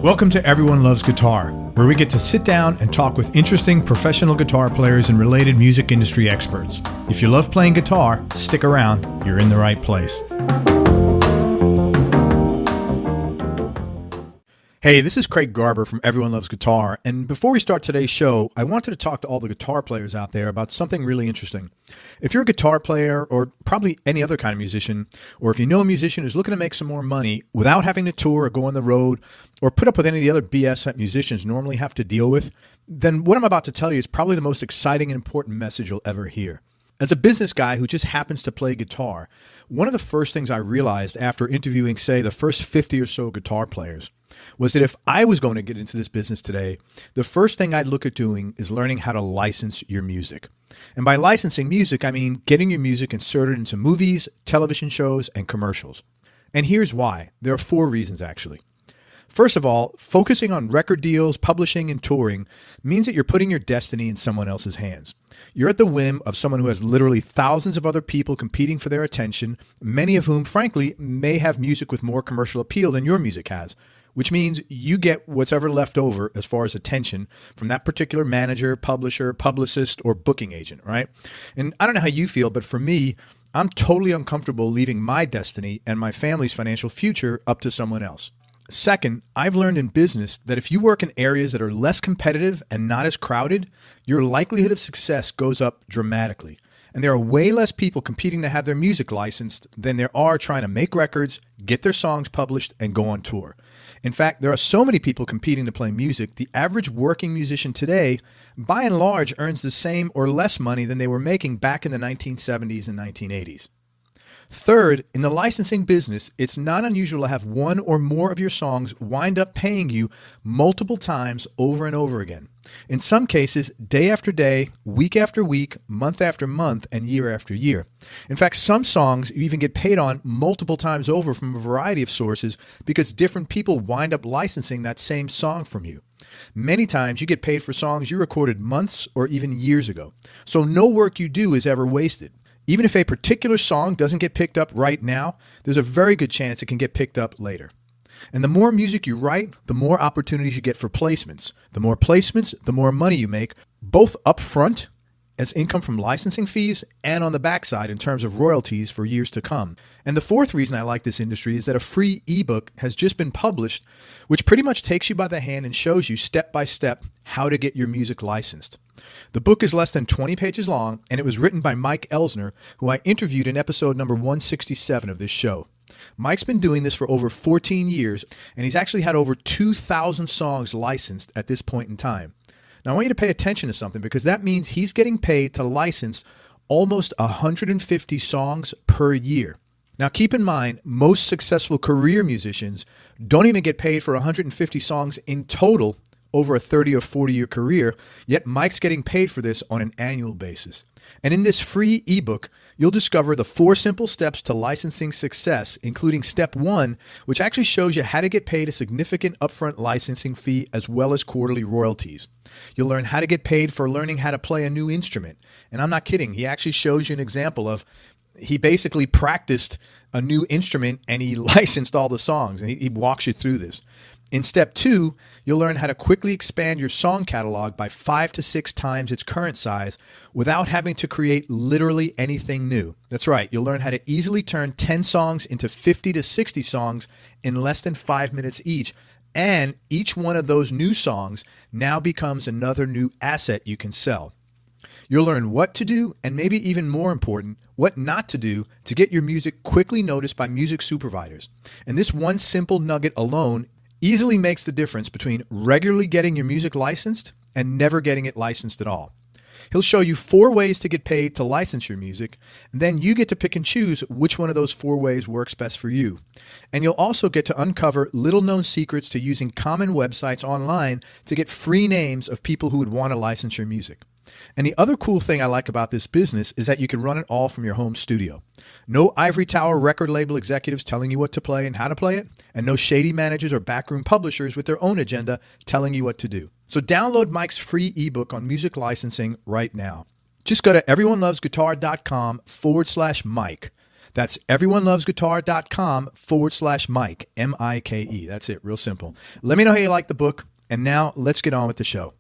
Welcome to Everyone Loves Guitar, where we get to sit down and talk with interesting professional guitar players and related music industry experts. If you love playing guitar, stick around. You're in the right place. Hey, this is Craig Garber from Everyone Loves Guitar, and before we start today's show, I wanted to talk to all the guitar players out there about something really interesting. If you're a guitar player, or probably any other kind of musician, or if you know a musician who's looking to make some more money without having to tour or go on the road, or put up with any of the other BS that musicians normally have to deal with, then what I'm about to tell you is probably the most exciting and important message you'll ever hear. As a business guy who just happens to play guitar, one of the first things I realized after interviewing, say, the first 50 or so guitar players was that if I was going to get into this business today, the first thing I'd look at doing is learning how to license your music. And by licensing music, I mean getting your music inserted into movies, television shows, and commercials. And here's why. There are 4 reasons, actually. First of all, focusing on record deals, publishing, and touring means that you're putting your destiny in someone else's hands. You're at the whim of someone who has literally thousands of other people competing for their attention, many of whom, frankly, may have music with more commercial appeal than your music has, which means you get what's ever left over as far as attention from that particular manager, publisher, publicist, or booking agent, right? And I don't know how you feel, but for me, I'm totally uncomfortable leaving my destiny and my family's financial future up to someone else. Second, I've learned in business that if you work in areas that are less competitive and not as crowded, your likelihood of success goes up dramatically. And there are way less people competing to have their music licensed than there are trying to make records, get their songs published, and go on tour. In fact, there are so many people competing to play music, the average working musician today, by and large, earns the same or less money than they were making back in the 1970s and 1980s. Third, in the licensing business, it's not unusual to have one or more of your songs wind up paying you multiple times over and over again. In some cases, day after day, week after week, month after month, and year after year. In fact, some songs you even get paid on multiple times over from a variety of sources because different people wind up licensing that same song from you. Many times you get paid for songs you recorded months or even years ago. So no work you do is ever wasted. Even if a particular song doesn't get picked up right now, there's a very good chance it can get picked up later. And the more music you write, the more opportunities you get for placements. The more placements, the more money you make, both up front as income from licensing fees and on the backside in terms of royalties for years to come. And the fourth reason I like this industry is that a free ebook has just been published, which pretty much takes you by the hand and shows you step by step how to get your music licensed. The book is less than 20 pages long, and it was written by Mike Elsner, who I interviewed in episode number 167 of this show. Mike's been doing this for over 14 years, and he's actually had over 2,000 songs licensed at this point in time. Now, I want you to pay attention to something because that means he's getting paid to license almost 150 songs per year. Now, keep in mind, most successful career musicians don't even get paid for 150 songs in total over a 30 or 40-year career, yet Mike's getting paid for this on an annual basis. And in this free ebook, you'll discover the 4 simple steps to licensing success, including step 1, which actually shows you how to get paid a significant upfront licensing fee as well as quarterly royalties. You'll learn how to get paid for learning how to play a new instrument. And I'm not kidding. He actually shows you an example of he basically practiced a new instrument and he licensed all the songs, and he walks you through this. In step 2, you'll learn how to quickly expand your song catalog by 5 to 6 times its current size without having to create literally anything new. That's right, you'll learn how to easily turn 10 songs into 50 to 60 songs in less than 5 minutes each. And each one of those new songs now becomes another new asset you can sell. You'll learn what to do, and maybe even more important, what not to do to get your music quickly noticed by music supervisors. And this one simple nugget alone easily makes the difference between regularly getting your music licensed and never getting it licensed at all. He'll show you 4 ways to get paid to license your music, and then you get to pick and choose which one of those 4 ways works best for you. And you'll also get to uncover little-known secrets to using common websites online to get free names of people who would want to license your music. And the other cool thing I like about this business is that you can run it all from your home studio. No ivory tower record label executives telling you what to play and how to play it, and no shady managers or backroom publishers with their own agenda telling you what to do. So download Mike's free ebook on music licensing right now. Just go to everyonelovesguitar.com/Mike. That's everyonelovesguitar.com/Mike, M-I-K-E. That's it, real simple. Let me know how you like the book, and now let's get on with the show.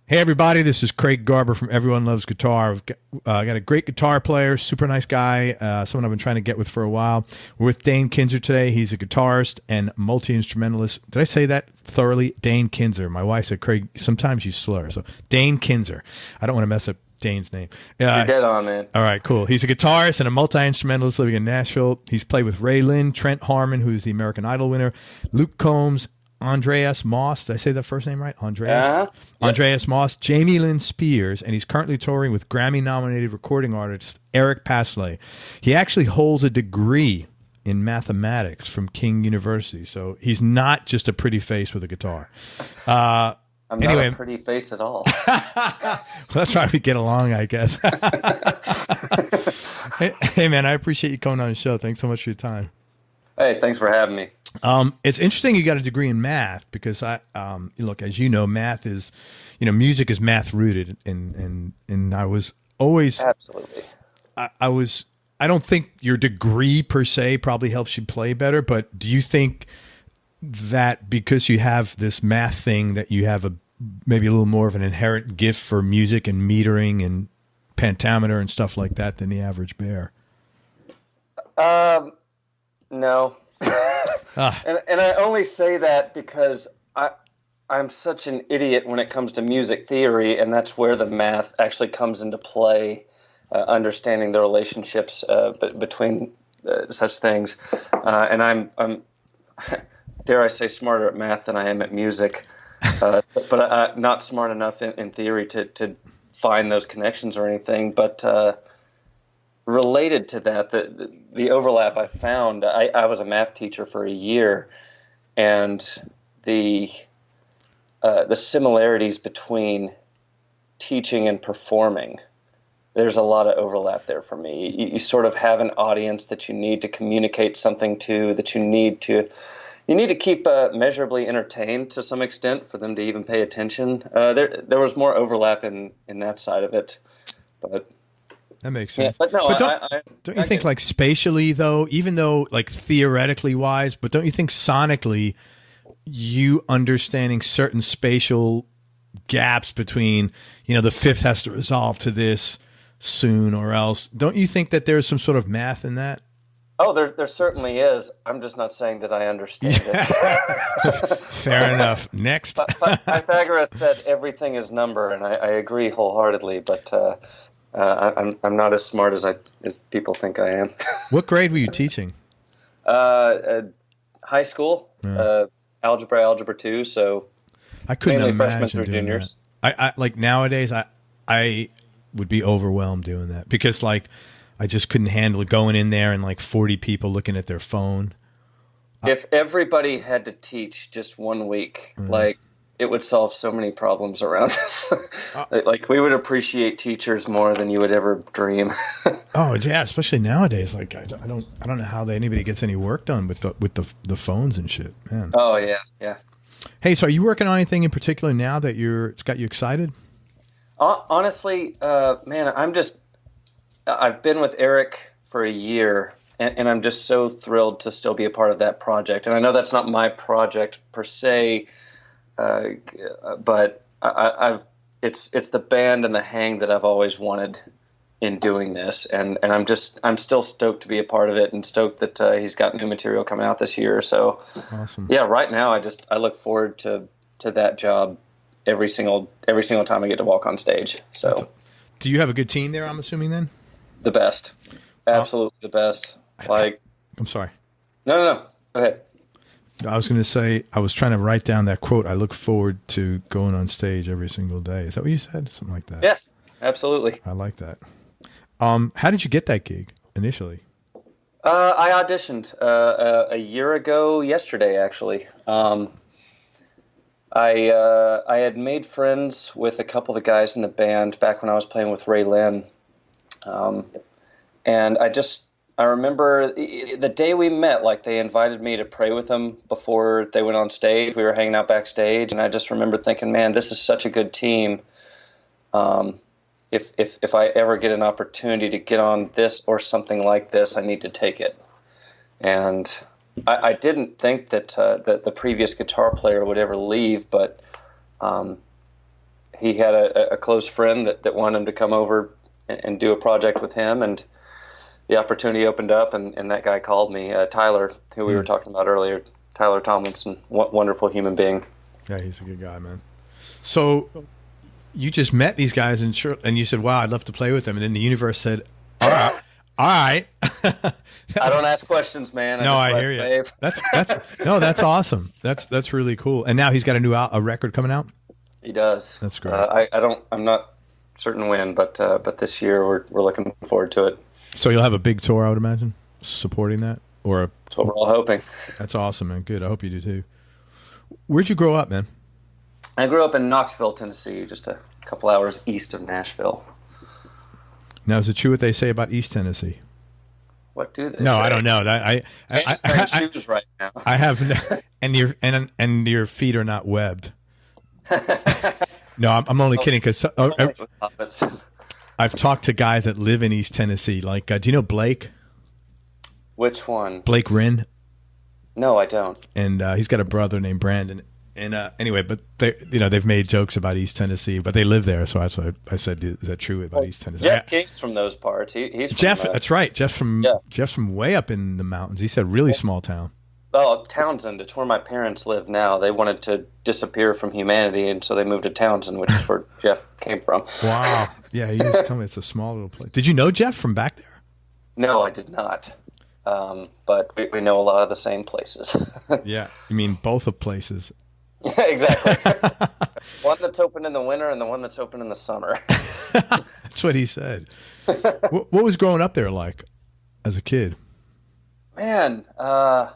Hey, everybody, this is Craig Garber from Everyone Loves Guitar. I've got a great guitar player, super nice guy, someone I've been trying to get with for a while. We're with Dane Kinser today. He's a guitarist and multi-instrumentalist. Did I say that thoroughly? Dane Kinser. My wife said, Craig, sometimes you slur. So Dane Kinser. I don't want to mess up Dane's name. You're dead on, man. All right, cool. He's a guitarist and a multi-instrumentalist living in Nashville. He's played with Ray Lynn, Trent Harmon, who's the American Idol winner, Luke Combs, Andreas Moss. Did I say that first name right? Andreas? Andreas Moss, Jamie Lynn Spears, and he's currently touring with Grammy-nominated recording artist Eric Paslay. He actually holds a degree in mathematics from King University, so he's not just a pretty face with a guitar. I'm not a pretty face at all. Well, that's why we get along, I guess. Hey, man, I appreciate you coming on the show. Thanks so much for your time. Hey, thanks for having me. It's interesting you got a degree in math because look, as you know, math is, music is math rooted, and I was always absolutely. I don't think your degree per se probably helps you play better, but do you think that because you have this math thing that you have maybe a little more of an inherent gift for music and metering and pentameter and stuff like that than the average bear? No. And I only say that because I'm such an idiot when it comes to music theory, and that's where the math actually comes into play, understanding the relationships between such things. And I'm dare I say, smarter at math than I am at music, but not smart enough in theory to find those connections or anything. But related to that, the overlap I found, I was a math teacher for a year, and the similarities between teaching and performing, there's a lot of overlap there for me. You sort of have an audience that you need to communicate something to, that you need to keep measurably entertained to some extent for them to even pay attention. There was more overlap in that side of it, but that makes sense. Yeah, but no, don't you think like spatially though, even though like theoretically wise, but don't you think sonically you understanding certain spatial gaps between, the fifth has to resolve to this soon or else, don't you think that there's some sort of math in that? Oh, there certainly is. I'm just not saying that I understand it. Fair enough. Next. Pythagoras said everything is number, and I agree wholeheartedly, but I'm not as smart as people think I am. What grade were you teaching? High school, algebra 2, so I couldn't mainly imagine freshmen through juniors. I like nowadays I would be overwhelmed doing that because like I just couldn't handle it going in there and like 40 people looking at their phone. If everybody had to teach just 1 week, like it would solve so many problems around us. Like we would appreciate teachers more than you would ever dream. Oh yeah, especially nowadays. Like I don't know how anybody gets any work done with the phones and shit, man. Oh yeah. Hey, so are you working on anything in particular now that it's got you excited? Honestly, man, I've been with Eric for a year, and I'm just so thrilled to still be a part of that project. And I know that's not my project per se, but it's the band and the hang that I've always wanted in doing this. And I'm still stoked to be a part of it, and stoked that he's got new material coming out this year. So awesome. Yeah, right now I look forward to that job every single time I get to walk on stage. So do you have a good team there, I'm assuming then? The best. Absolutely the best. Like, I'm sorry. No. Go ahead. I was going to say, I was trying to write down that quote. I look forward to going on stage every single day. Is that what you said? Something like that. Yeah, absolutely. I like that. How did you get that gig initially? I auditioned a year ago yesterday, actually. I had made friends with a couple of the guys in the band back when I was playing with Ray Lynn. And I remember the day we met, like they invited me to pray with them before they went on stage. We were hanging out backstage, and I just remember thinking, man, this is such a good team. if I ever get an opportunity to get on this or something like this, I need to take it. And I didn't think that the previous guitar player would ever leave, but he had a close friend that wanted him to come over and do a project with him, and the opportunity opened up, and that guy called me, Tyler, who we were talking about earlier, Tyler Tomlinson, wonderful human being. Yeah, he's a good guy, man. So you just met these guys and you said, wow, I'd love to play with them. And then the universe said, all right. All right. I don't ask questions, man. I hear you. That's awesome. That's really cool. And now he's got a record coming out. He does. That's great. I'm not certain when, but this year we're looking forward to it. So you'll have a big tour, I would imagine, supporting that, that's what we're all hoping. That's awesome, man. Good. I hope you do too. Where'd you grow up, man? I grew up in Knoxville, Tennessee, just a couple hours east of Nashville. Now, is it true what they say about East Tennessee? What do they say? No, I don't know. I shoes right now. I have, and your feet are not webbed. No, I'm only kidding because I've talked to guys that live in East Tennessee. Like, do you know Blake? Which one? Blake Wren. No, I don't. And he's got a brother named Brandon. And anyway, but they've made jokes about East Tennessee, but they live there. So that's why I said, is that true about East Tennessee? Jeff King's from those parts. He's from, Jeff. That's right. Jeff's from way up in the mountains. He said really small town. Oh, Townsend. It's where my parents live now. They wanted to disappear from humanity, and so they moved to Townsend, which is where Jeff came from. Wow. Yeah, he just told me it's a small little place. Did you know Jeff from back there? No, I did not. But we know a lot of the same places. Yeah, you mean both of places. Exactly. One that's open in the winter and the one that's open in the summer. That's what he said. What was growing up there like as a kid? Man, I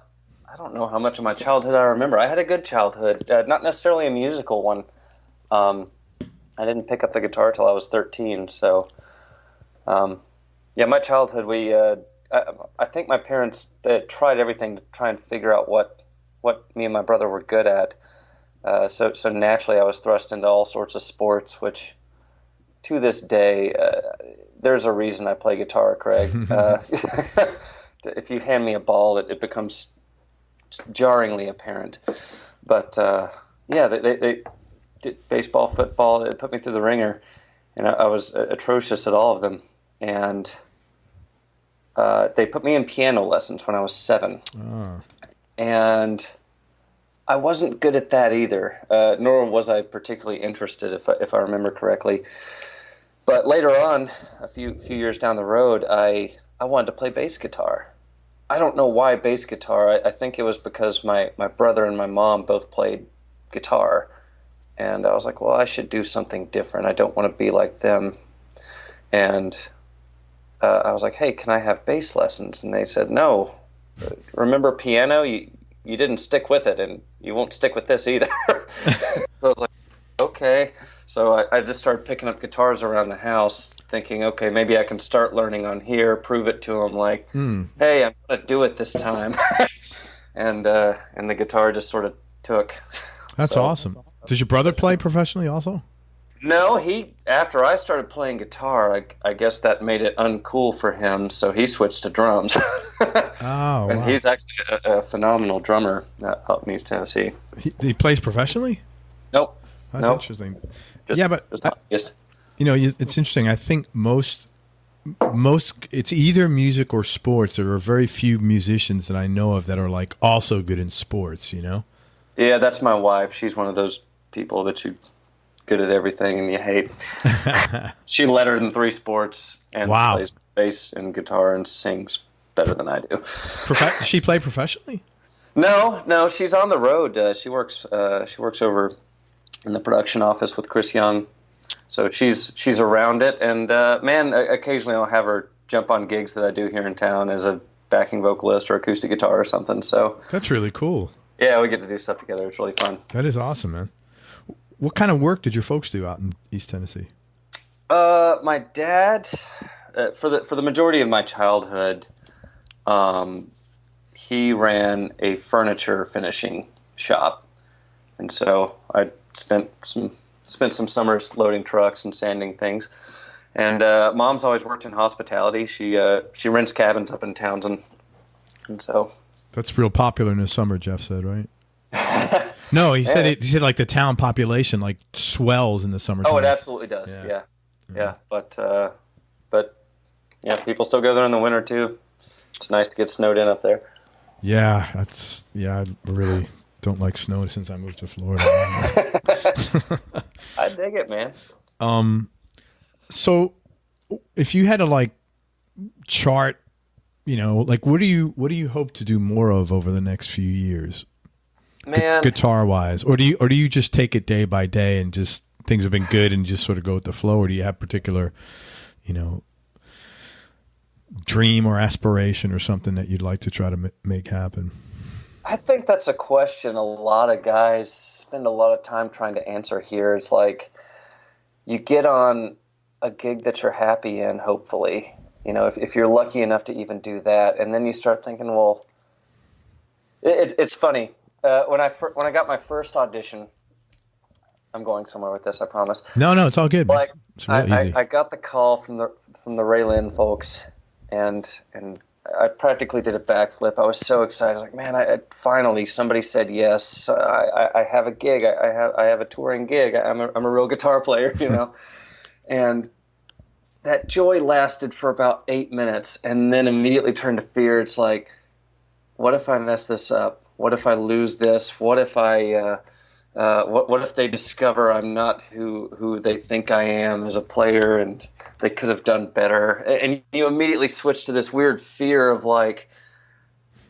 don't know how much of my childhood I remember. I had a good childhood, not necessarily a musical one. I didn't pick up the guitar till I was 13. So, my childhood, I think my parents tried everything to try and figure out what me and my brother were good at. So naturally I was thrust into all sorts of sports, which to this day, there's a reason I play guitar, Craig. If you hand me a ball, it becomes jarringly apparent. But they did baseball, football. It put me through the ringer, and I was atrocious at all of them. And they put me in piano lessons when I was 7. Oh. And I wasn't good at that either, nor was I particularly interested, if I remember correctly. But later on, a few years down the road, I wanted to play bass guitar. I don't know why bass guitar. I think it was because my brother and my mom both played guitar. And I was like, well, I should do something different. I don't want to be like them. And I was like, hey, can I have bass lessons? And they said, no. Remember piano? You didn't stick with it, and you won't stick with this either. So I was like, okay. So I just started picking up guitars around the house, thinking, okay, maybe I can start learning on here, prove it to them, like, hey, I'm going to do it this time. and the guitar just sort of took. That's awesome. Does your brother play professionally also? No, after I started playing guitar, I guess that made it uncool for him, so he switched to drums. Oh, and he's actually a phenomenal drummer up in East Tennessee. He plays professionally? Nope. That's interesting. It's interesting. I think most it's either music or sports. There are very few musicians that I know of that are like also good in sports, you know? Yeah, that's my wife. She's one of those people that you good at everything and you hate. She lettered in 3 sports and plays bass and guitar and sings better than I do. She play professionally? No, she's on the road. She works over in the production office with Chris Young, so she's around it. And occasionally I'll have her jump on gigs that I do here in town as a backing vocalist or acoustic guitar or something. So that's really cool. Yeah, we get to do stuff together. It's really fun. That is awesome, man. What kind of work did your folks do out in East Tennessee? My dad, for the majority of my childhood, he ran a furniture finishing shop, and so I spent some summers loading trucks and sanding things. And Mom's always worked in hospitality. She rents cabins up in Townsend, and so that's real popular in the summer. Jeff said, right? No, he said it. He said like the town population like swells in the summertime. Oh, it absolutely does. Yeah. But yeah, people still go there in the winter too. It's nice to get snowed in up there. Yeah, I really don't like snow since I moved to Florida. I dig it, man. So if you had to like chart, like what do you hope to do more of over the next few years? Man, guitar wise, or do you just take it day by day and just things have been good and just sort of go with the flow, or do you have particular, dream or aspiration or something that you'd like to try to make happen? I think that's a question a lot of guys spend a lot of time trying to answer here. It's like you get on a gig that you're happy in, hopefully, if you're lucky enough to even do that, and then you start thinking, well, it's funny. When I got my first audition, I'm going somewhere with this, I promise. No, it's all good. Like it's real easy. I got the call from the Ray Lynn folks, and I practically did a backflip. I was so excited. I was like, man, I finally somebody said yes. I have a gig. I have a touring gig. I'm a real guitar player, and that joy lasted for about 8 minutes, and then immediately turned to fear. It's like, what if I mess this up? What if I lose this? What if what if they discover I'm not who they think I am as a player, and they could have done better? And you immediately switch to this weird fear of like,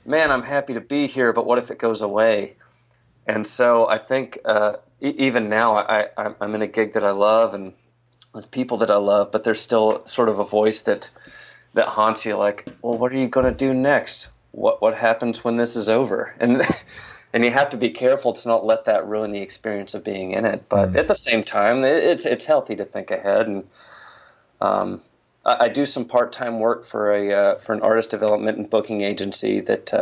man, I'm happy to be here, but what if it goes away? And so I think even now I'm in a gig that I love and with people that I love, but there's still sort of a voice that haunts you, like, well, what are you going to do next? What happens when this is over? And you have to be careful to not let that ruin the experience of being in it. But at the same time, it's healthy to think ahead. And I do some part-time work for an artist development and booking agency. That's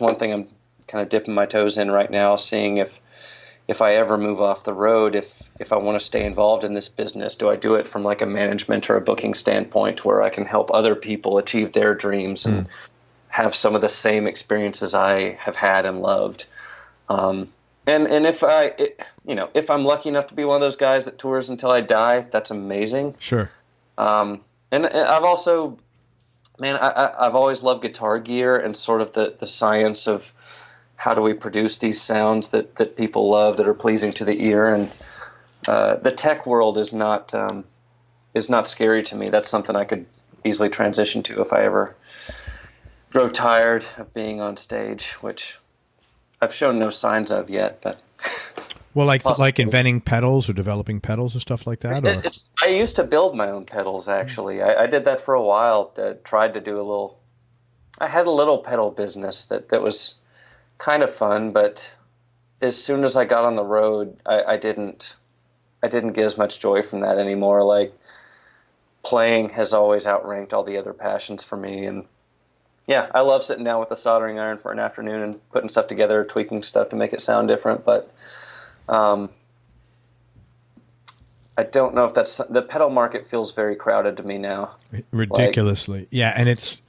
one thing I'm kind of dipping my toes in right now, seeing if I ever move off the road, if I want to stay involved in this business, do I do it from like a management or a booking standpoint where I can help other people achieve their dreams and have some of the same experiences I have had and loved. And if if I'm lucky enough to be one of those guys that tours until I die, that's amazing. Sure. And I've also, man, I've always loved guitar gear and sort of the science of how do we produce these sounds that people love, that are pleasing to the ear. And the tech world is not scary to me. That's something I could easily transition to if I ever grow tired of being on stage, which I've shown no signs of yet. But well, like inventing pedals or developing pedals and stuff like that. Or? I used to build my own pedals. Actually, I did that for a while. Tried to do a little. I had a little pedal business that was kind of fun, but as soon as I got on the road, I didn't get as much joy from that anymore. Like playing has always outranked all the other passions for me, and yeah, I love sitting down with a soldering iron for an afternoon and putting stuff together, tweaking stuff to make it sound different. But I don't know if the pedal market feels very crowded to me now. Ridiculously, like, yeah, and it's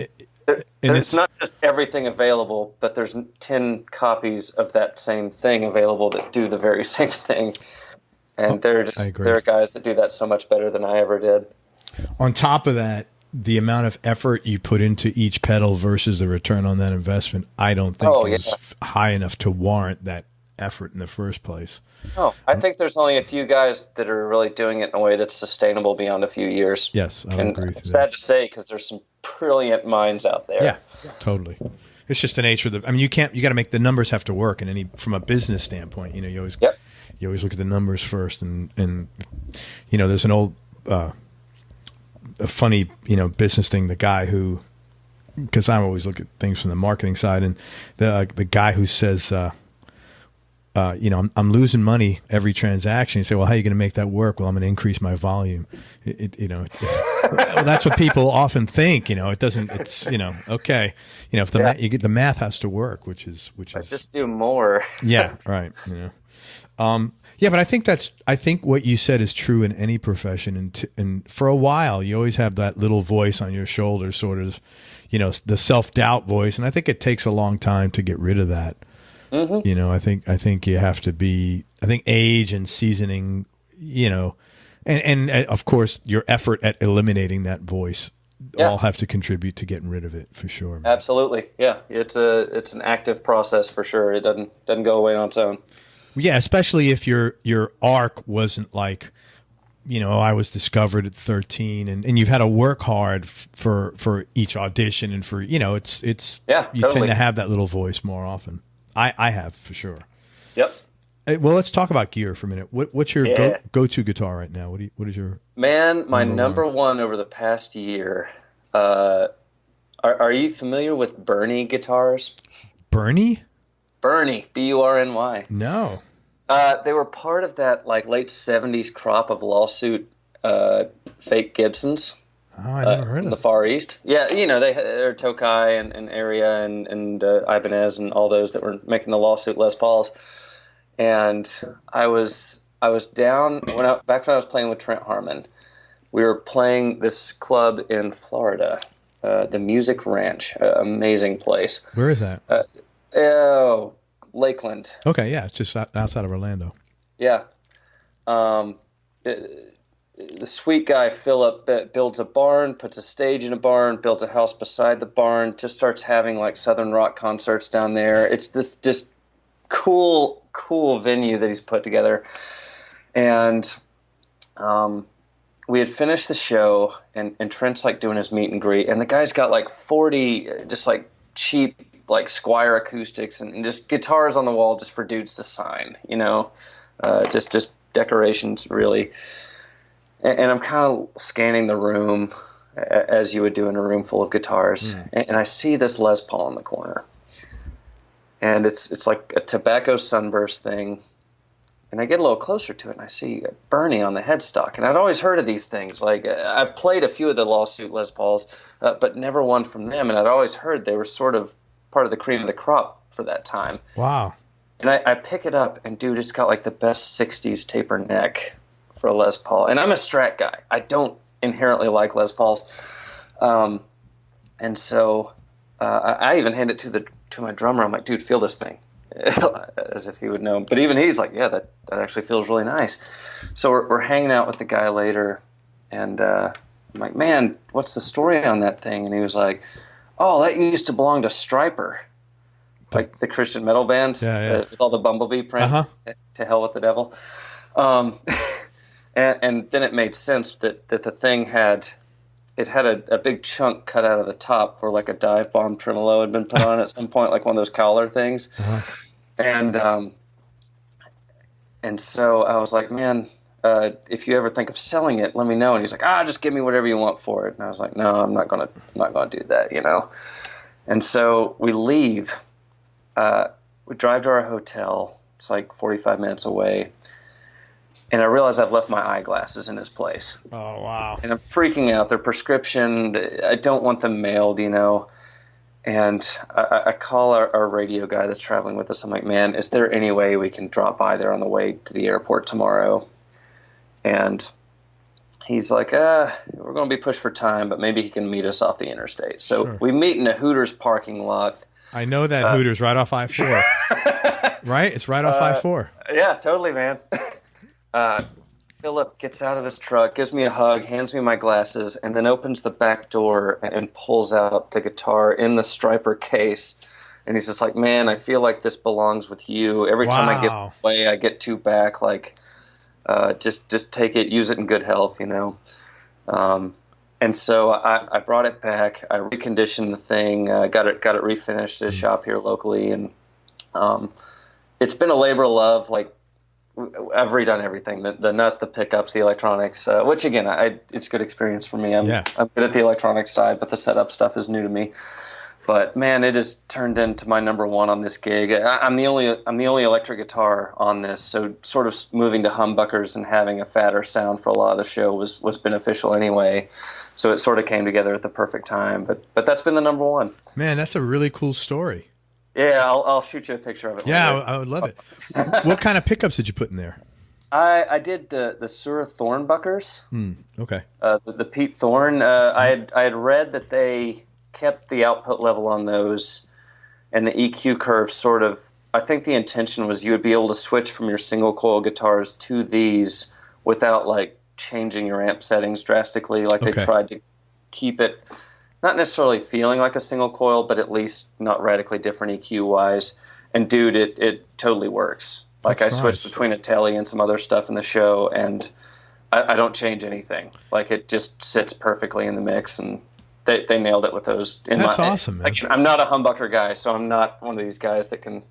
not just everything available, but there's 10 copies of that same thing available that do the very same thing, and there are guys that do that so much better than I ever did. On top of that, the amount of effort you put into each pedal versus the return on that investment, I don't think is high enough to warrant that effort in the first place. Oh, I think there's only a few guys that are really doing it in a way that's sustainable beyond a few years. Yes, I would agree with you. It's sad to say because there's some brilliant minds out there. Yeah, totally. It's just the nature of you got to make the numbers have to work, and from a business standpoint, you always look at the numbers first, and there's an old a funny business thing. The guy who, because I always look at things from the marketing side, and the guy who says I'm losing money every transaction. You say, well, how are you going to make that work? Well, I'm going to increase my volume. Well, that's what people often think. It doesn't. It's okay. If the math has to work, which is just do more. Yeah, right. Yeah, but I think what you said is true in any profession. And for a while, you always have that little voice on your shoulder, sort of, the self-doubt voice. And I think it takes a long time to get rid of that. Mm-hmm. I think you have to be, age and seasoning, and of course your effort at eliminating that voice all have to contribute to getting rid of it, for sure, man. Absolutely. Yeah. It's an active process for sure. It doesn't go away on its own. Yeah. Especially if your arc wasn't like, I was discovered at 13 and you've had to work hard for each audition and for, you totally. Tend to have that little voice more often. I have, for sure. Yep. Well, let's talk about gear for a minute. What's your go-to guitar right now? What is your my number one over the past year? Are you familiar with Bernie guitars? Bernie, Burny. No. They were part of that late '70s crop of lawsuit fake Gibsons. Oh, I never heard of the Far East. Yeah, they're Tokai and Area and Ibanez and all those that were making the lawsuit Les Pauls. And I was down back when I was playing with Trent Harmon. We were playing this club in Florida, the Music Ranch, amazing place. Where is that? Lakeland. Okay, yeah, it's just outside of Orlando. Yeah. The sweet guy Philip builds a barn, puts a stage in a barn, builds a house beside the barn, just starts having Southern rock concerts down there. It's this just cool venue that he's put together. And we had finished the show, and Trent's doing his meet and greet, and the guy's got 40 just cheap Squire acoustics and just guitars on the wall just for dudes to sign, just decorations really. And I'm kind of scanning the room as you would do in a room full of guitars. And I see this Les Paul in the corner. And it's like a tobacco sunburst thing. And I get a little closer to it, and I see Bernie on the headstock. And I'd always heard of these things. I've played a few of the lawsuit Les Pauls, but never one from them. And I'd always heard they were sort of part of the cream of the crop for that time. Wow. And I pick it up, and dude, it's got the best 60s taper neck for a Les Paul. And I'm a Strat guy. I don't inherently like Les Pauls. And so I even hand it to my drummer. I'm like, dude, feel this thing. As if he would know. But even he's like, yeah, that actually feels really nice. So we're hanging out with the guy later, and I'm like, man, what's the story on that thing? And he was like, oh, that used to belong to Stryper, the Christian metal band with all the bumblebee print. To hell with the devil. And then it made sense that the thing had a big chunk cut out of the top where a dive bomb tremolo had been put on at some point, like one of those collar things. And so I was like, man, if you ever think of selling it, let me know. And he's like, just give me whatever you want for it. And I was like, no, I'm not gonna do that, And so we leave. We drive to our hotel. It's 45 minutes away. And I realize I've left my eyeglasses in his place. Oh, wow. And I'm freaking out. They're prescription. I don't want them mailed, And I call our radio guy that's traveling with us. I'm like, man, is there any way we can drop by there on the way to the airport tomorrow? And he's like, we're going to be pushed for time, but maybe he can meet us off the interstate. So we meet in a Hooters parking lot. I know that Hooters right off I-4. Right? It's right off I-4. Yeah, totally, man. Philip gets out of his truck, gives me a hug, hands me my glasses, and then opens the back door and pulls out the guitar in the Stryper case. And he's just like, man, I feel like this belongs with you. Every time I get away, I get two back. Just take it, use it in good health, And so I brought it back. I reconditioned the thing, got it refinished at a shop here locally, and it's been a labor of love. I've redone everything: the nut, the pickups, the electronics. Which again, it's good experience for me. I'm good at the electronics side, but the setup stuff is new to me. But man, it has turned into my number one on this gig. I'm the only electric guitar on this, so sort of moving to humbuckers and having a fatter sound for a lot of the show was beneficial anyway. So it sort of came together at the perfect time. But that's been the number one. Man, that's a really cool story. Yeah, I'll shoot you a picture of it. Yeah, I would love it. What kind of pickups did you put in there? I did the Sur Thornbuckers. Okay. The Pete Thorn. I had read that they kept the output level on those and the EQ curve sort of. I think the intention was you would be able to switch from your single coil guitars to these without like changing your amp settings drastically. Like they tried to keep it not necessarily feeling like a single coil, but at least not radically different EQ wise. And dude, it totally works. Like I switched between a telly and some other stuff in the show, and I don't change anything. Like it just sits perfectly in the mix, and they nailed it with those. That's awesome, man. I'm not a humbucker guy, so I'm not one of these guys that can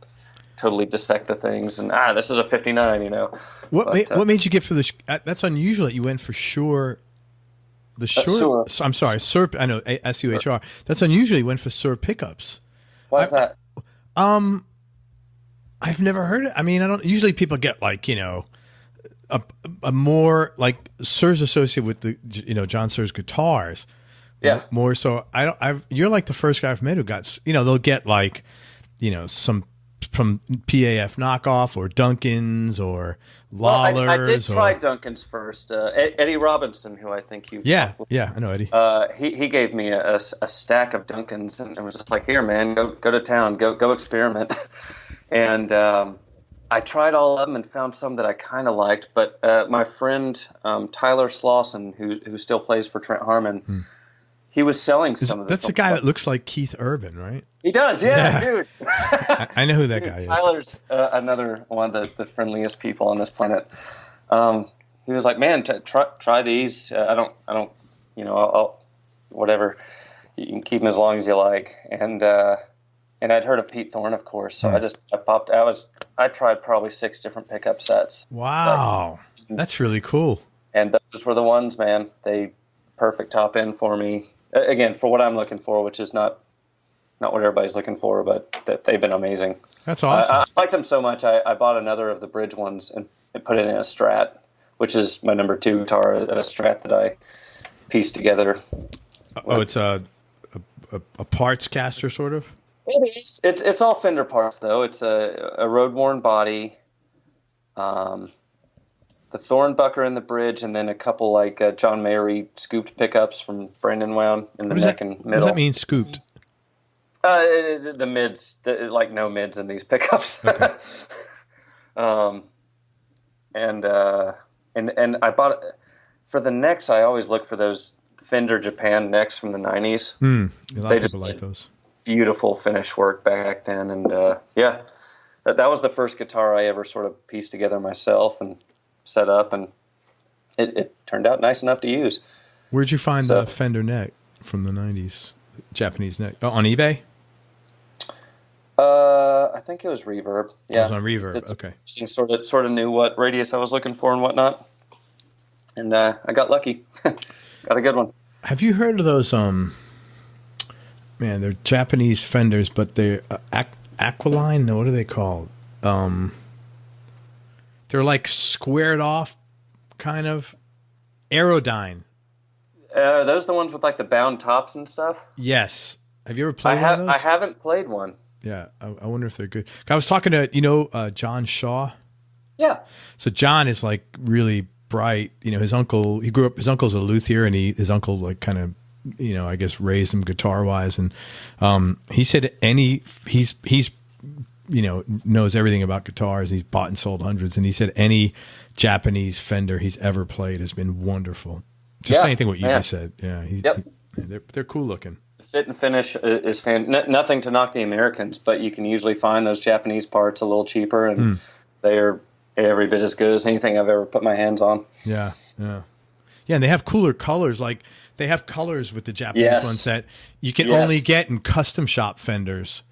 totally dissect the things. And this is a 59, you know. What made you get for the? That's unusual that you went for Shure. The Shure. I'm sorry, Sur. I know SUHR. That's unusual. You went for Sur pickups. Why's that? I've never heard it. I mean, I don't. Usually, people get like a more like Sur's associated with the John Sur's guitars. Yeah. More so. You're like the first guy I've met who got. They'll get like some from PAF knockoff or Duncan's or Lawler's. Well, I did try Duncan's first. Eddie Robinson, who I think you. Yeah, I know Eddie. He gave me a stack of Duncan's and was just like, here, man, go to town, go experiment. And I tried all of them and found some that I kind of liked. But my friend Tyler Slauson, who still plays for Trent Harmon, he was selling some of them. That's the guy that looks like Keith Urban, right? He does, yeah. Dude. I know who that guy is. Tyler's another one of the friendliest people on this planet. He was like, man, try these. I don't, I'll whatever. You can keep them as long as you like. And I'd heard of Pete Thorn, of course, so I tried probably 6 different pickup sets. Wow, that's really cool. And those were the ones, man. They perfect top end for me. Again, for what I'm looking for, which is not what everybody's looking for, but that they've been amazing. That's awesome. I liked them so much. I bought another of the bridge ones and put it in a Strat, which is my number 2 guitar, a Strat that I pieced together. Oh, it's a parts caster, sort of. It is. It's all Fender parts though. It's a road worn body, the Thornbucker in the bridge, and then a couple like John Mayer scooped pickups from Brandon Wound in the neck and middle. What does that mean, scooped? The mids, like no mids in these pickups. Okay. And I bought for the necks. I always look for those Fender Japan necks from the 90s. A lot of people like those. Beautiful finish work back then, and that was the first guitar I ever sort of pieced together myself and set up, and it turned out nice enough to use. Where'd you find the Fender neck from the 90s, Japanese neck? Oh, on eBay? I think it was Reverb. Yeah, it was on Reverb. Okay. Sort of knew what radius I was looking for and whatnot, and I got lucky. Got a good one. Have you heard of those? Man, they're Japanese Fenders, but they're Aquiline. No, what are they called? They're like squared off, kind of Aerodyne. Are those the ones with like the bound tops and stuff? Yes. Have you ever played one of those? I haven't played one. Yeah, I wonder if they're good. I was talking to John Shaw. Yeah. So John is like really bright. His uncle. His uncle's a luthier, and his uncle like kind of. I guess raised him guitar wise, and he said he's knows everything about guitars. He's bought and sold hundreds, and he said any Japanese Fender he's ever played has been wonderful. Just anything what you just said. Yeah, they're cool looking. The fit and finish is nothing to knock the Americans, but you can usually find those Japanese parts a little cheaper, and they are every bit as good as anything I've ever put my hands on. Yeah, and they have cooler colors. Like they have colors with the Japanese ones that you can only get in custom shop Fenders.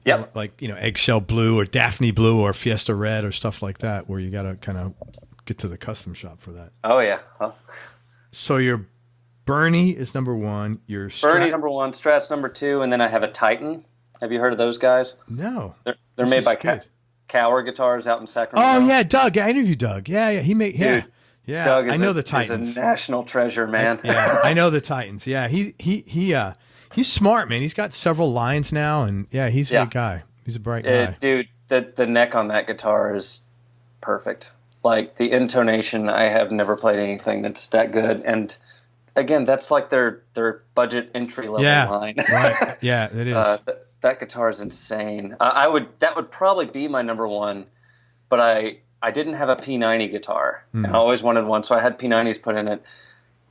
Yep. Like eggshell blue or Daphne blue or Fiesta red or stuff like that, where you got to kind of get to the custom shop for that. Oh yeah. Huh. So your Bernie is number one. Your Bernie's number one. Strat's number two, and then I have a Titan. Have you heard of those guys? No. They're made by Cower Guitars out in Sacramento. Oh yeah, Doug. I interviewed Doug. Yeah. He made. Yeah. Dude, yeah. Doug I know the Titans. He's a national treasure, man. I know the Titans. Yeah. He's smart, man. He's got several lines now, and he's a good guy. He's a bright guy. Dude, the neck on that guitar is perfect. Like the intonation, I have never played anything that's that good. And again, that's like their budget entry level line. Right. Yeah, it is. That guitar is insane. That would probably be my number one, but I didn't have a P90 guitar, and I always wanted one, so I had P90s put in it,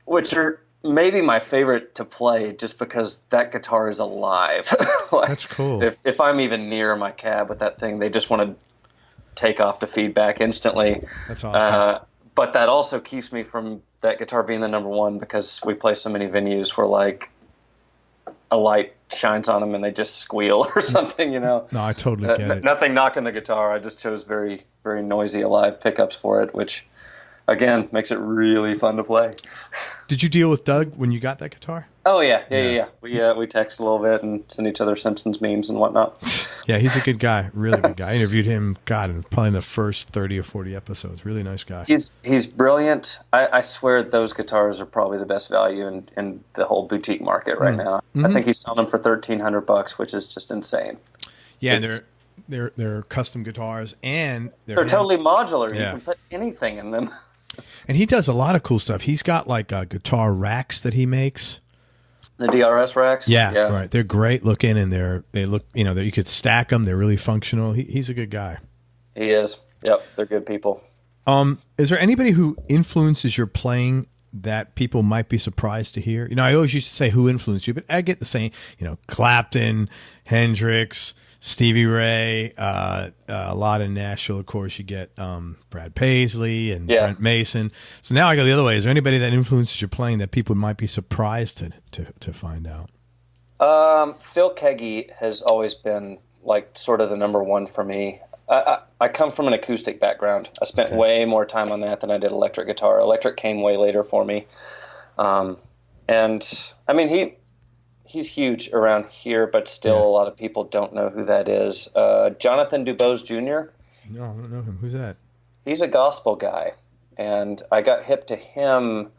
which are maybe my favorite to play just because that guitar is alive. Like, that's cool. If I'm even near my cab with that thing, they just want to take off the feedback instantly. That's awesome. But that also keeps me from that guitar being the number one because we play so many venues where like a light shines on them and they just squeal or something, you know. No, I totally get it. Nothing knocking the guitar. I just chose very, very noisy, alive pickups for it, which, again, makes it really fun to play. Did you deal with Doug when you got that guitar? Oh, yeah. We text a little bit and send each other Simpsons memes and whatnot. Yeah, he's a good guy. Really good guy. I interviewed him, probably in the first 30 or 40 episodes. Really nice guy. He's brilliant. I swear those guitars are probably the best value in the whole boutique market right now. Mm-hmm. I think he's selling them for $1,300, which is just insane. Yeah, they're custom guitars, and they're totally modular. Yeah. You can put anything in them. And he does a lot of cool stuff. He's got like guitar racks that he makes. The DRS racks? Yeah, right. They're great looking, and they look, you could stack them. They're really functional. He's a good guy. He is. Yep, they're good people. Is there anybody who influences your playing that people might be surprised to hear? I always used to say who influenced you, but I get the same, Clapton, Hendrix, Stevie Ray, a lot in Nashville. Of course, you get Brad Paisley and Brent Mason. So now I go the other way. Is there anybody that influences your playing that people might be surprised to find out? Phil Keggy has always been like sort of the number one for me. I come from an acoustic background. I spent way more time on that than I did electric guitar. Electric came way later for me. And I mean, he's huge around here, but still a lot of people don't know who that is. Jonathan Dubose Jr. No, I don't know him. Who's that? He's a gospel guy, and I got hip to him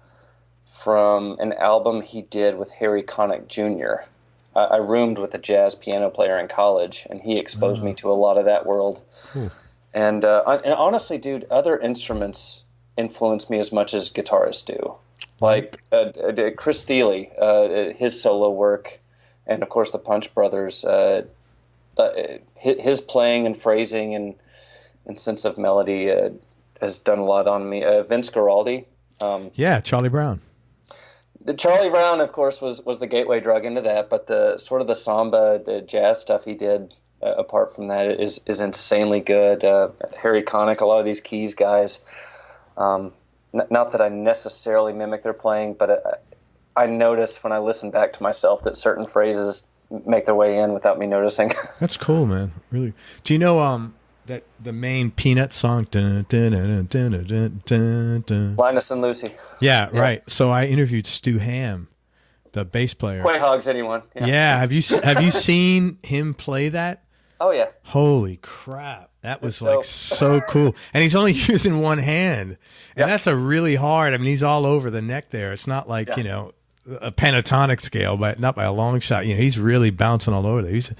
from an album he did with Harry Connick Jr. I roomed with a jazz piano player in college, and he exposed me to a lot of that world. Cool. And honestly, dude, other instruments influence me as much as guitarists do. Like Chris Thiele, his solo work, and of course the Punch Brothers, his playing and phrasing and sense of melody has done a lot on me. Vince Guaraldi. Charlie Brown. Charlie Brown, of course, was the gateway drug into that, but the sort of the samba, the jazz stuff he did apart from that is insanely good. Harry Connick, a lot of these keys guys. Not that I necessarily mimic their playing, but I notice when I listen back to myself that certain phrases make their way in without me noticing. That's cool, man. Really. Do you know that the main Peanut song? Dun, dun, dun, dun, dun, dun, dun. Linus and Lucy. Yeah, right. So I interviewed Stu Hamm, the bass player. Quay Hogs, anyone? Yeah. Have you seen him play that? Oh yeah. Holy crap. That was like so cool. And he's only using one hand. And that's a really hard. I mean, he's all over the neck there. It's not like, a pentatonic scale, but not by a long shot. He's really bouncing all over there. He's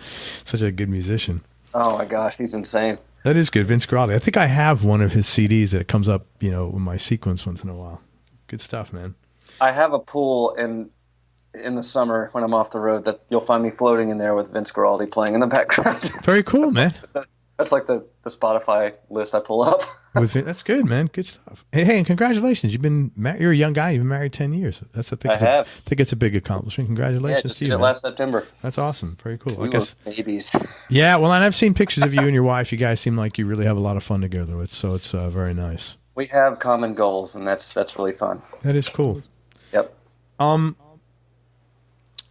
such a good musician. Oh my gosh, he's insane. That is good. Vince Guaraldi. I think I have one of his CDs that comes up, in my sequence once in a while. Good stuff, man. I have a pool in the summer when I'm off the road that you'll find me floating in there with Vince Guaraldi playing in the background. Very cool, man. That's like the Spotify list I pull up. That's good, man. Good stuff. Hey, and congratulations. You're a young guy. You've been married 10 years. I think it's a big accomplishment. Congratulations. Just to you, last September. That's awesome. Very cool. We were babies. Yeah, well, and I've seen pictures of you and your wife. You guys seem like you really have a lot of fun together. So it's very nice. We have common goals, and that's really fun. That is cool. Yep.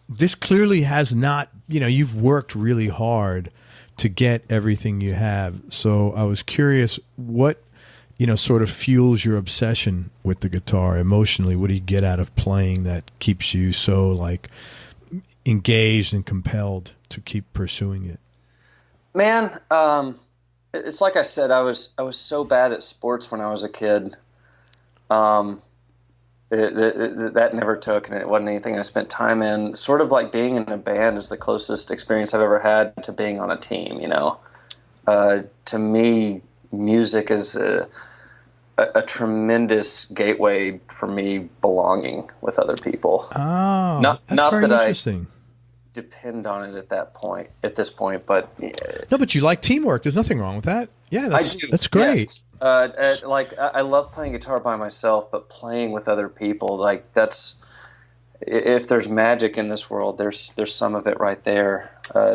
This clearly has not, you've worked really hard to get everything you have. So I was curious, what sort of fuels your obsession with the guitar emotionally? What do you get out of playing that keeps you so like engaged and compelled to keep pursuing it? Man, it's like I said, I was so bad at sports when I was a kid. That never took, and it wasn't anything I spent time in. Sort of like being in a band is the closest experience I've ever had to being on a team. To me, music is a tremendous gateway for me belonging with other people. Oh, not very that interesting. I depend on it at this point, but no, but you like teamwork. There's nothing wrong with that. Yeah, I do. That's great. Yes. I love playing guitar by myself, but playing with other people, like that's, if there's magic in this world, there's some of it right there.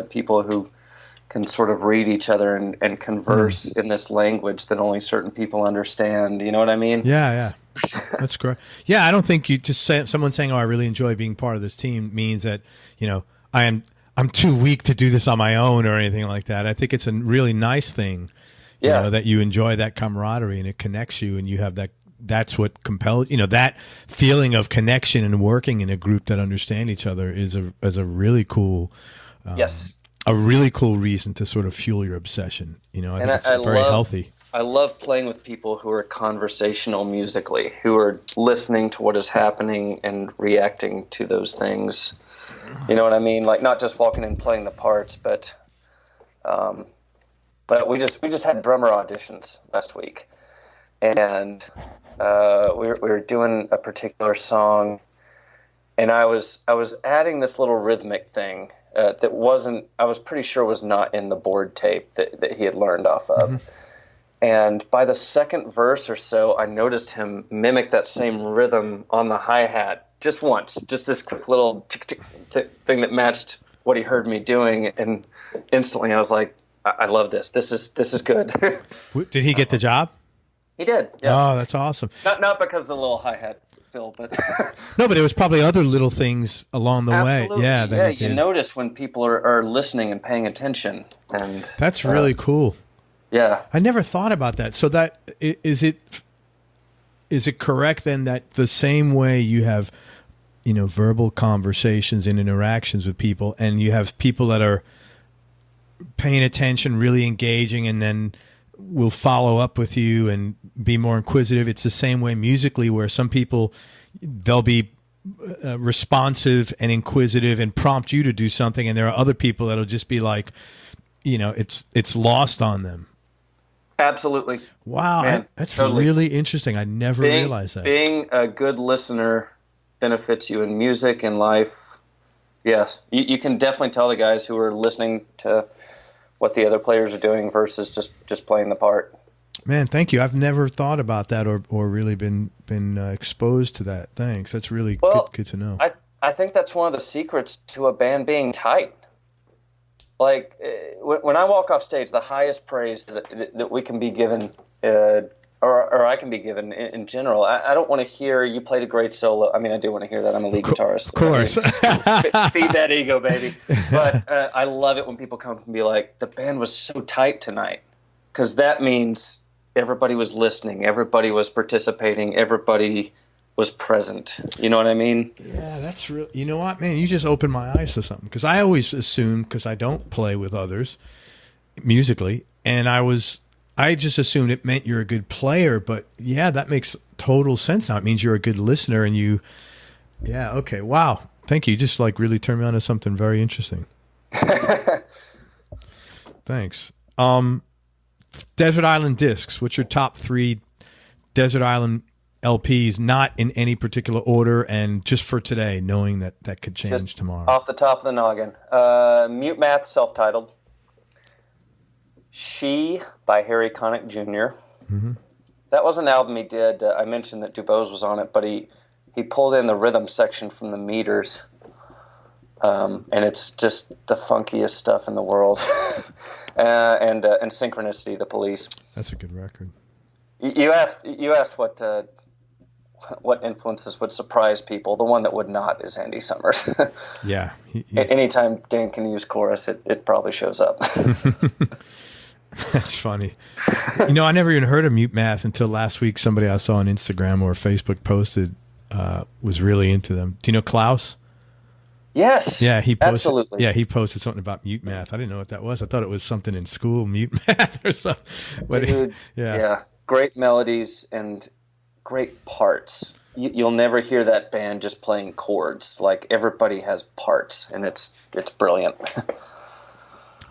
People who can sort of read each other and converse in this language that only certain people understand. You know what I mean? Yeah. That's great. Yeah, I don't think you just someone saying, "Oh, I really enjoy being part of this team," means that I'm too weak to do this on my own or anything like that. I think it's a really nice thing. That you enjoy that camaraderie and it connects you, and you have that's what compels, that feeling of connection and working in a group that understand each other is a really cool, yes, a really cool reason to sort of fuel your obsession. I think it's very healthy. I love playing with people who are conversational musically, who are listening to what is happening and reacting to those things. You know what I mean? Like not just walking in playing the parts, but we just had drummer auditions last week, and we were doing a particular song, and I was adding this little rhythmic thing that I was pretty sure was not in the board tape that he had learned off of. Mm-hmm. And by the second verse or so, I noticed him mimic that same rhythm on the hi-hat just once, just this quick little thing that matched what he heard me doing, and instantly I was like, I love this. This is good. Did he get the job? He did. Yeah. Oh, that's awesome. Not because of the little hi-hat fill, but no, but it was probably other little things along the Absolutely. way. Yeah. Yeah. You notice when people are listening and paying attention, and that's really cool. Yeah. I never thought about that. So that is it correct then that the same way you have, verbal conversations and interactions with people, and you have people that are paying attention, really engaging, and then will follow up with you and be more inquisitive. It's the same way musically, where some people, they'll be responsive and inquisitive and prompt you to do something, and there are other people that'll just be like, it's lost on them. Absolutely. Wow, man, that's totally really interesting. I never realized that. Being a good listener benefits you in music and life. Yes, you can definitely tell the guys who are listening to what the other players are doing versus just playing the part. Man, thank you. I've never thought about that or really been exposed to that. Thanks. That's really good to know. I think that's one of the secrets to a band being tight. Like when I walk off stage, the highest praise that we can be given, or I can be given in general, I don't want to hear you played a great solo. I mean, I do want to hear that. I'm a lead guitarist. Of course. Feed that ego, baby. But I love it when people come and be like, the band was so tight tonight, because that means everybody was listening, everybody was participating, everybody was present. You know what I mean? Yeah, that's real. You know what, man? You just opened my eyes to something, because I always assumed, because I don't play with others musically, and I just assumed it meant you're a good player. But yeah, that makes total sense now. It means you're a good listener, and yeah, okay, wow, thank you. You just like really turned me on to something very interesting. Thanks. Desert Island Discs. What's your top 3 Desert Island LPs, not in any particular order, and just for today, knowing that could change just tomorrow? Off the top of the noggin. Mute Math, self-titled. She by Harry Connick Jr. Mm-hmm. That was an album he did. I mentioned that Dubose was on it, but he pulled in the rhythm section from the meters. And it's just the funkiest stuff in the world. and Synchronicity, The Police. That's a good record. You asked what influences would surprise people. The one that would not is Andy Summers. Yeah. Anytime Dan can use chorus, it probably shows up. That's funny. I never even heard of mute math until last week. Somebody I saw on Instagram or Facebook posted was really into them. Do you know Klaus? Yes. Yeah, he posted. Absolutely. Yeah, he posted something about mute math. I didn't know what that was. I thought it was something in school, mute math or something. Dude, yeah. Great melodies and great parts. You'll never hear that band just playing chords. Like, everybody has parts, and it's brilliant.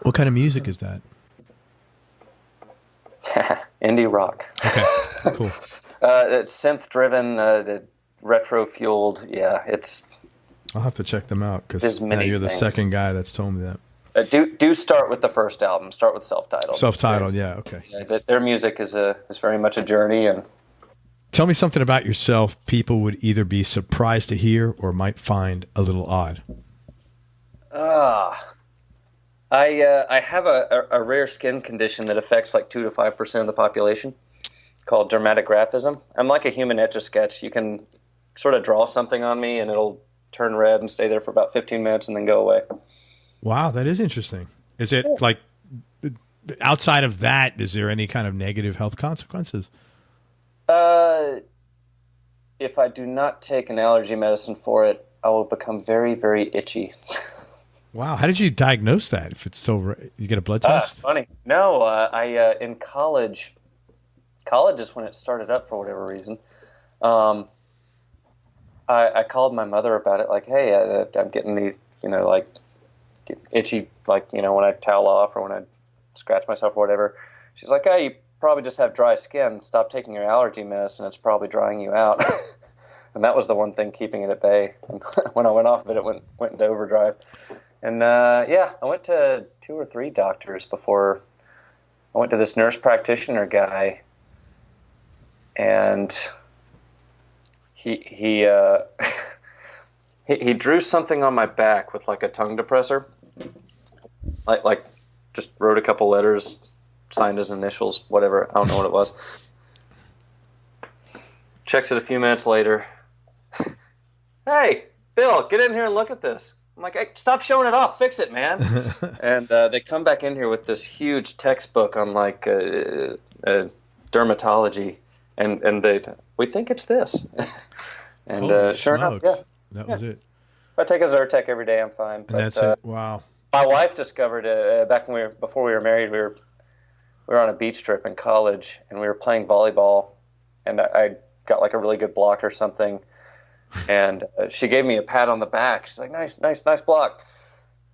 What kind of music is that? Indie rock. Okay, cool. It's synth driven, retro fueled. Yeah, it's. I'll have to check them out because you're the second guy that's told me that. Do start with the first album. Start with self-titled. Self-titled, yeah, okay. Yeah, their music is very much a journey. And tell me something about yourself people would either be surprised to hear or might find a little odd. I have a rare skin condition that affects like 2 to 5% of the population, called dermatographism. I'm like a human Etch-a-Sketch. You can sort of draw something on me, and it'll turn red and stay there for about 15 minutes and then go away. Wow, that is interesting. Is it like, outside of that, is there any kind of negative health consequences? If I do not take an allergy medicine for it, I will become very, very itchy. Wow, how did you diagnose that? If it's so, you get a blood test? Funny. No, I in college is when it started up for whatever reason. I called my mother about it, like, hey, I'm getting these, like, get itchy, like, when I towel off or when I scratch myself or whatever. She's like, oh, you probably just have dry skin. Stop taking your allergy medicine. It's probably drying you out. And that was the one thing keeping it at bay. And when I went off of it, it went into overdrive. And, I went to 2 or 3 doctors before I went to this nurse practitioner guy. And he drew something on my back with like a tongue depressor, like just wrote a couple letters, signed his initials, whatever. I don't know what it was. Checks it a few minutes later. Hey, Bill, get in here and look at this. I'm like, hey, stop showing it off. Fix it, man. And they come back in here with this huge textbook on like dermatology, and we think it's this. And sure enough, that was it. If I take a Zyrtec every day, I'm fine. And that's it. Wow. My wife discovered back before we were married. We were on a beach trip in college, and we were playing volleyball, and I got like a really good block or something, and she gave me a pat on the back. She's like, nice block.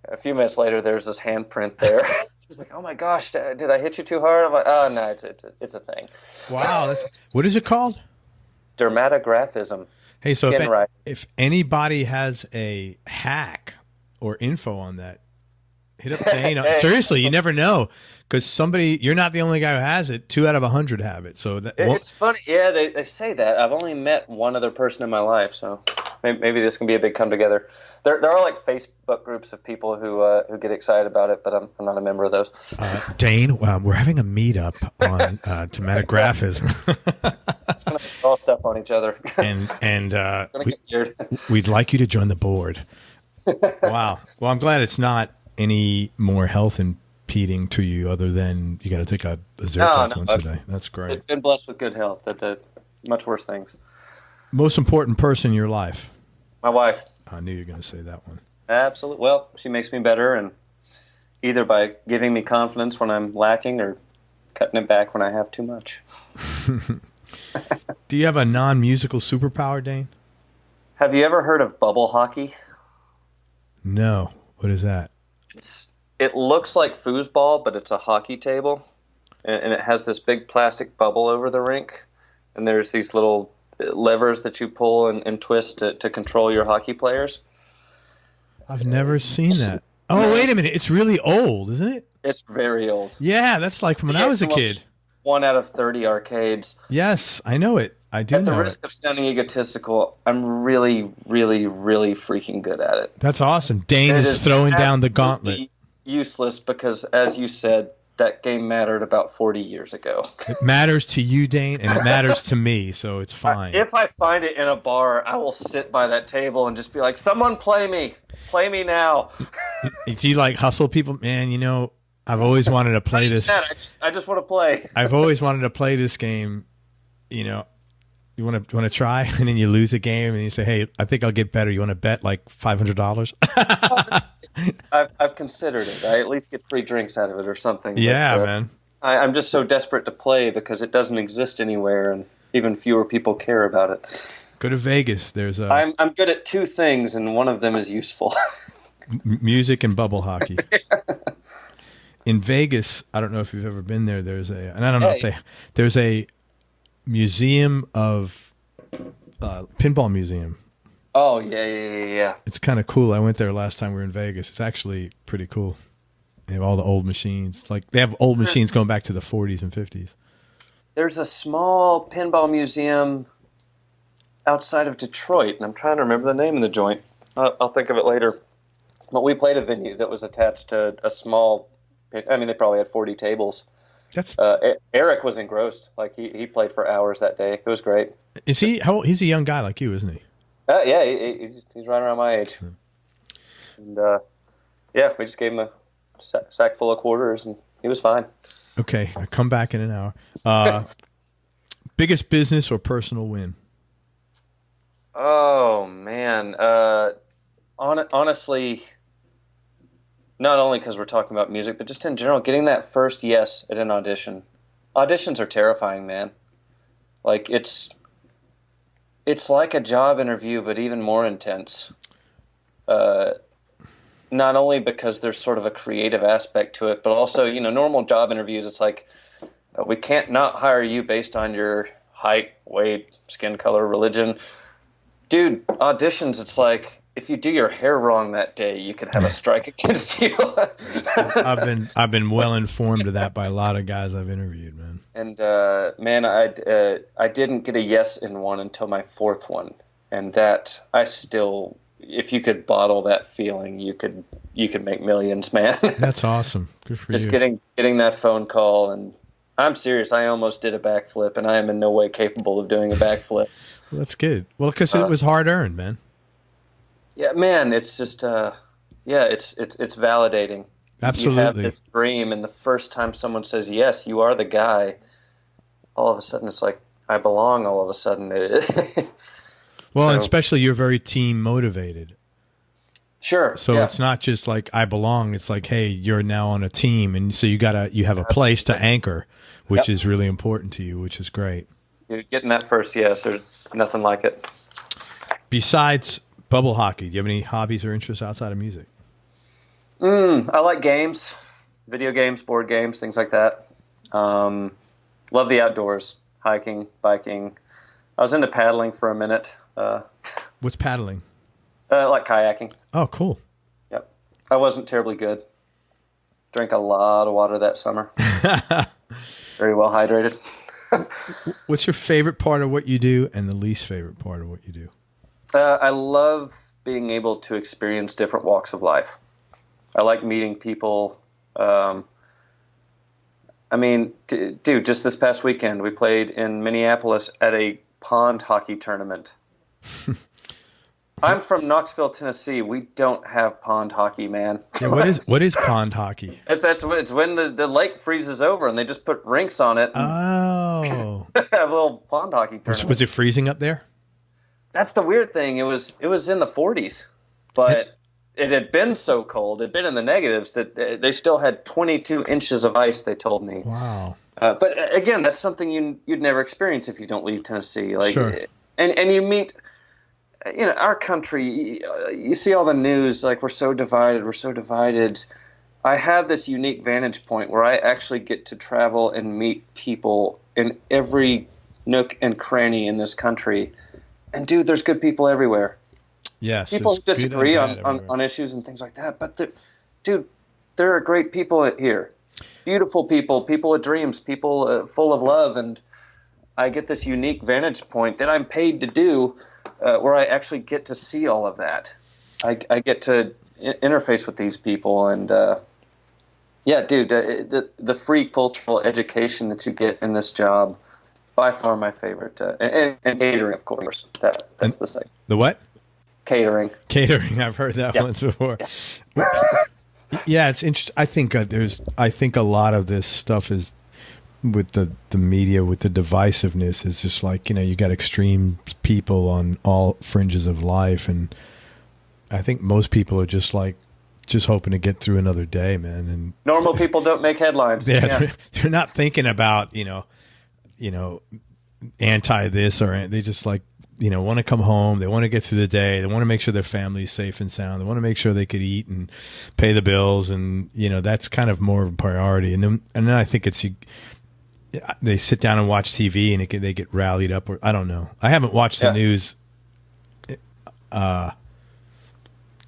A few minutes later, there's this handprint there. She's like, oh my gosh, did I hit you too hard? I'm like, oh no, it's a thing. Wow, what is it called? Dermatographism. Hey, so if anybody has a hack or info on that, hit up Dane. Seriously, you never know, because you're not the only guy who has it. 2 out of 100 have it. So it's funny. Yeah, they say that. I've only met one other person in my life, so maybe this can be a big come together. There are like Facebook groups of people who get excited about it, but I'm not a member of those. Dane, we're having a meetup on dermatographism. It's gonna all stuff on each other, and it's gonna get weird. We'd like you to join the board. Wow. Well, I'm glad it's not any more health impeding to you, other than you got to take a Zyrtec once a day. That's great. I've been blessed with good health. That much worse things. Most important person in your life? My wife. I knew you were going to say that one. Absolutely. Well, she makes me better, and either by giving me confidence when I'm lacking or cutting it back when I have too much. Do you have a non-musical superpower, Dane? Have you ever heard of bubble hockey? No. What is that? It looks like foosball, but it's a hockey table, and it has this big plastic bubble over the rink, and there's these little levers that you pull and twist to control your hockey players. I've never seen that. Oh, wait a minute. It's really old, isn't it? It's very old. Yeah, that's like from when I was a kid. 1 out of 30 arcades. Yes, I know it. I do know it. At the risk of sounding egotistical, I'm really, really, really freaking good at it. That's awesome. Dane is throwing down the gauntlet. Useless because, as you said, that game mattered about 40 years ago. It matters to you, Dane, and it matters to me, so it's fine. If I find it in a bar, I will sit by that table and just be like, someone play me. Play me now. Do you like hustle people? Man, I've always wanted to play this. I just want to play. I've always wanted to play this game. You know, you want to try, and then you lose a game, and you say, "Hey, I think I'll get better. You want to bet like $500?" I've considered it. I at least get free drinks out of it or something. Yeah, but, man. I'm just so desperate to play because it doesn't exist anywhere, and even fewer people care about it. Go to Vegas. There's a. I'm good at two things, and one of them is useful. Music and bubble hockey. In Vegas, I don't know if you've ever been there. There's a, and I don't know if there's a museum of pinball museum. Oh yeah. It's kind of cool. I went there last time we were in Vegas. It's actually pretty cool. They have all the old machines. Like they have old machines going back to the 40s and 50s. There's a small pinball museum outside of Detroit, and I'm trying to remember the name of the joint. I'll think of it later. But we played a venue that was attached to a small. I mean, they probably had 40 tables. That's Eric was engrossed. Like he played for hours that day. It was great. Is he? He's a young guy like you, isn't he? Yeah, he's right around my age. And yeah, we just gave him a sack full of quarters, and he was fine. Okay, I'll come back in an hour. Biggest business or personal win? Oh man, honestly, not only because we're talking about music, but just in general, getting that first yes at an audition. Auditions are terrifying, man. Like it's like a job interview, but even more intense. Not only because there's sort of a creative aspect to it, but also, you know, normal job interviews, it's like, we can't not hire you based on your height, weight, skin color, religion. Dude, auditions, it's like, if you do your hair wrong that day, you could have a strike against you. I've been well informed of that by a lot of guys I've interviewed, man. And man, I didn't get a yes in one until my fourth one, and that I still, if you could bottle that feeling, you could make millions, man. That's awesome. Good for you. Just getting that phone call, and I'm serious. I almost did a backflip, and I am in no way capable of doing a backflip. Well, that's good. Well, because it was hard earned, man. Yeah, man. It's just, it's validating. Absolutely. You have this dream, and the first time someone says yes, you are the guy. All of a sudden, it's like I belong. All of a sudden, well, so, especially you're very team motivated. Sure. So it's not just like I belong. It's like, hey, you're now on a team, and so you have a place to anchor, which is really important to you, which is great. You're getting that first yes. There's nothing like it. Besides bubble hockey, do you have any hobbies or interests outside of music? I like games, video games, board games, things like that. Love the outdoors, hiking, biking. I was into paddling for a minute. What's paddling? Like kayaking. Oh, cool. Yep. I wasn't terribly good. Drank a lot of water that summer. Very well hydrated. What's your favorite part of what you do and the least favorite part of what you do? I love being able to experience different walks of life. I like meeting people. I mean, dude, just this past weekend, we played in Minneapolis at a pond hockey tournament. I'm from Knoxville, Tennessee. We don't have pond hockey, man. Yeah, what is pond hockey? It's when the lake freezes over and they just put rinks on it. Oh. Have a little pond hockey tournament. Was it freezing up there? That's the weird thing. It was in the 40s, but it had been so cold. It had been in the negatives that they still had 22 inches of ice, they told me. Wow. But again, that's something you'd never experience if you don't leave Tennessee. Like, sure. And you meet, you know, our country, you see all the news, like we're so divided. I have this unique vantage point where I actually get to travel and meet people in every nook and cranny in this country. And dude, there's good people everywhere. Yes. People disagree on issues and things like that, but dude, there are great people here. Beautiful people with dreams, people full of love, and I get this unique vantage point that I'm paid to do, where I actually get to see all of that. I get to interface with these people, and yeah, dude, the free cultural education that you get in this job, by far my favorite, and catering, of course. That's the same. The what? Catering. Catering. I've heard that once before. Yeah. Yeah, it's interesting. I think a lot of this stuff is with the media, with the divisiveness, is just like, you got extreme people on all fringes of life, and I think most people are just hoping to get through another day, man. And normal people don't make headlines. Yeah. They're not thinking about anti this, or they just want to come home. They want to get through the day. They want to make sure their family's safe and sound. They want to make sure they could eat and pay the bills, and that's kind of more of a priority. And then I think they sit down and watch TV, and they get rallied up. Or I don't know. I haven't watched the news. I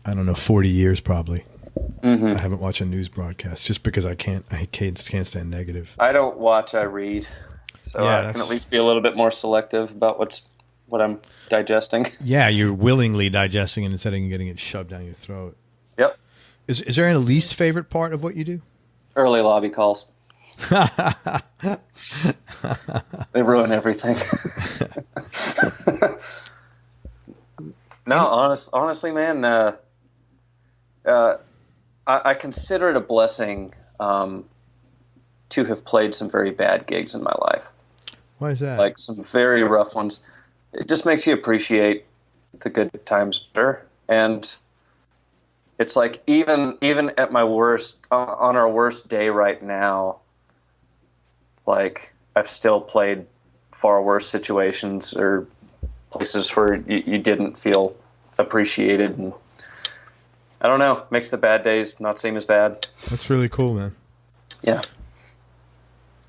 don't know, 40 years probably. Mm-hmm. I haven't watched a news broadcast just because I can't stand negative. I don't watch. I read, so I can at least be a little bit more selective about what I'm digesting. Yeah, you're willingly digesting it instead of getting it shoved down your throat. Yep. Is there a least favorite part of what you do? Early lobby calls. They ruin everything. No, honestly, man, I consider it a blessing to have played some very bad gigs in my life. Why is that? Like some very rough ones. It just makes you appreciate the good times better. And it's like even at my worst, on our worst day right now, like I've still played far worse situations or places where you didn't feel appreciated, and I don't know, makes the bad days not seem as bad. That's really cool, man. Yeah.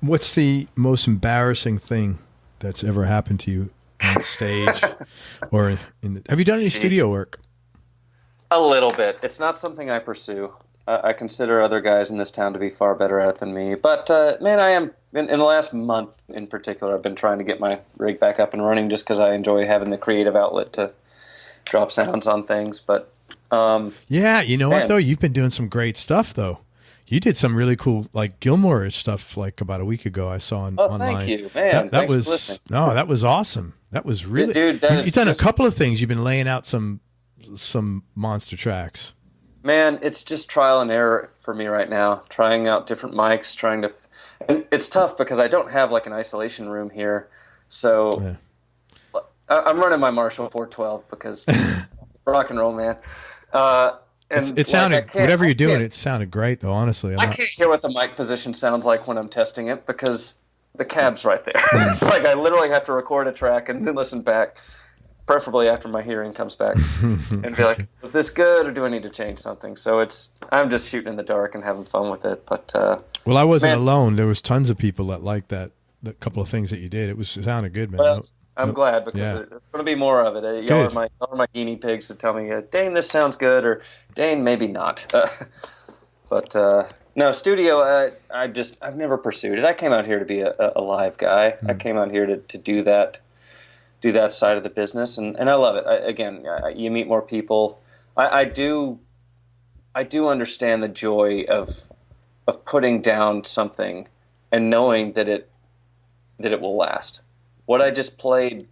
What's the most embarrassing thing that's ever happened to you on stage or have you done any studio work? A little bit. It's not something I pursue. I consider other guys in this town to be far better at it than me. But, man, I am, in the last month in particular, I've been trying to get my rig back up and running just because I enjoy having the creative outlet to drop sounds on things. But, yeah, you know what, though? You've been doing some great stuff, though. You did some really cool, like, Gilmore stuff, like, about a week ago I saw online. Thank you, man. That was, for listening. No, that was awesome. That was really... Dude, you've done a couple of things. You've been laying out some monster tracks. Man, it's just trial and error for me right now. Trying out different mics, and it's tough because I don't have like an isolation room here. So I'm running my Marshall 412 because rock and roll, man. And it sounded, whatever you're doing, it sounded great though, honestly. I can't hear what the mic position sounds like when I'm testing it because the cab's right there. It's like I literally have to record a track and then listen back. Preferably after my hearing comes back, and be like, was this good or do I need to change something? So I'm just shooting in the dark and having fun with it. But well, I wasn't alone. There was tons of people that liked that couple of things that you did. It sounded good, man. Well, I'm glad because it's going to be more of it. Y'all are my guinea pigs to tell me, Dane, this sounds good, or Dane, maybe not. But no, studio. I've never pursued it. I came out here to be a live guy. I came out here to do that side of the business, and I love it. You meet more people. I do understand the joy of putting down something and knowing that it will last. What I just played,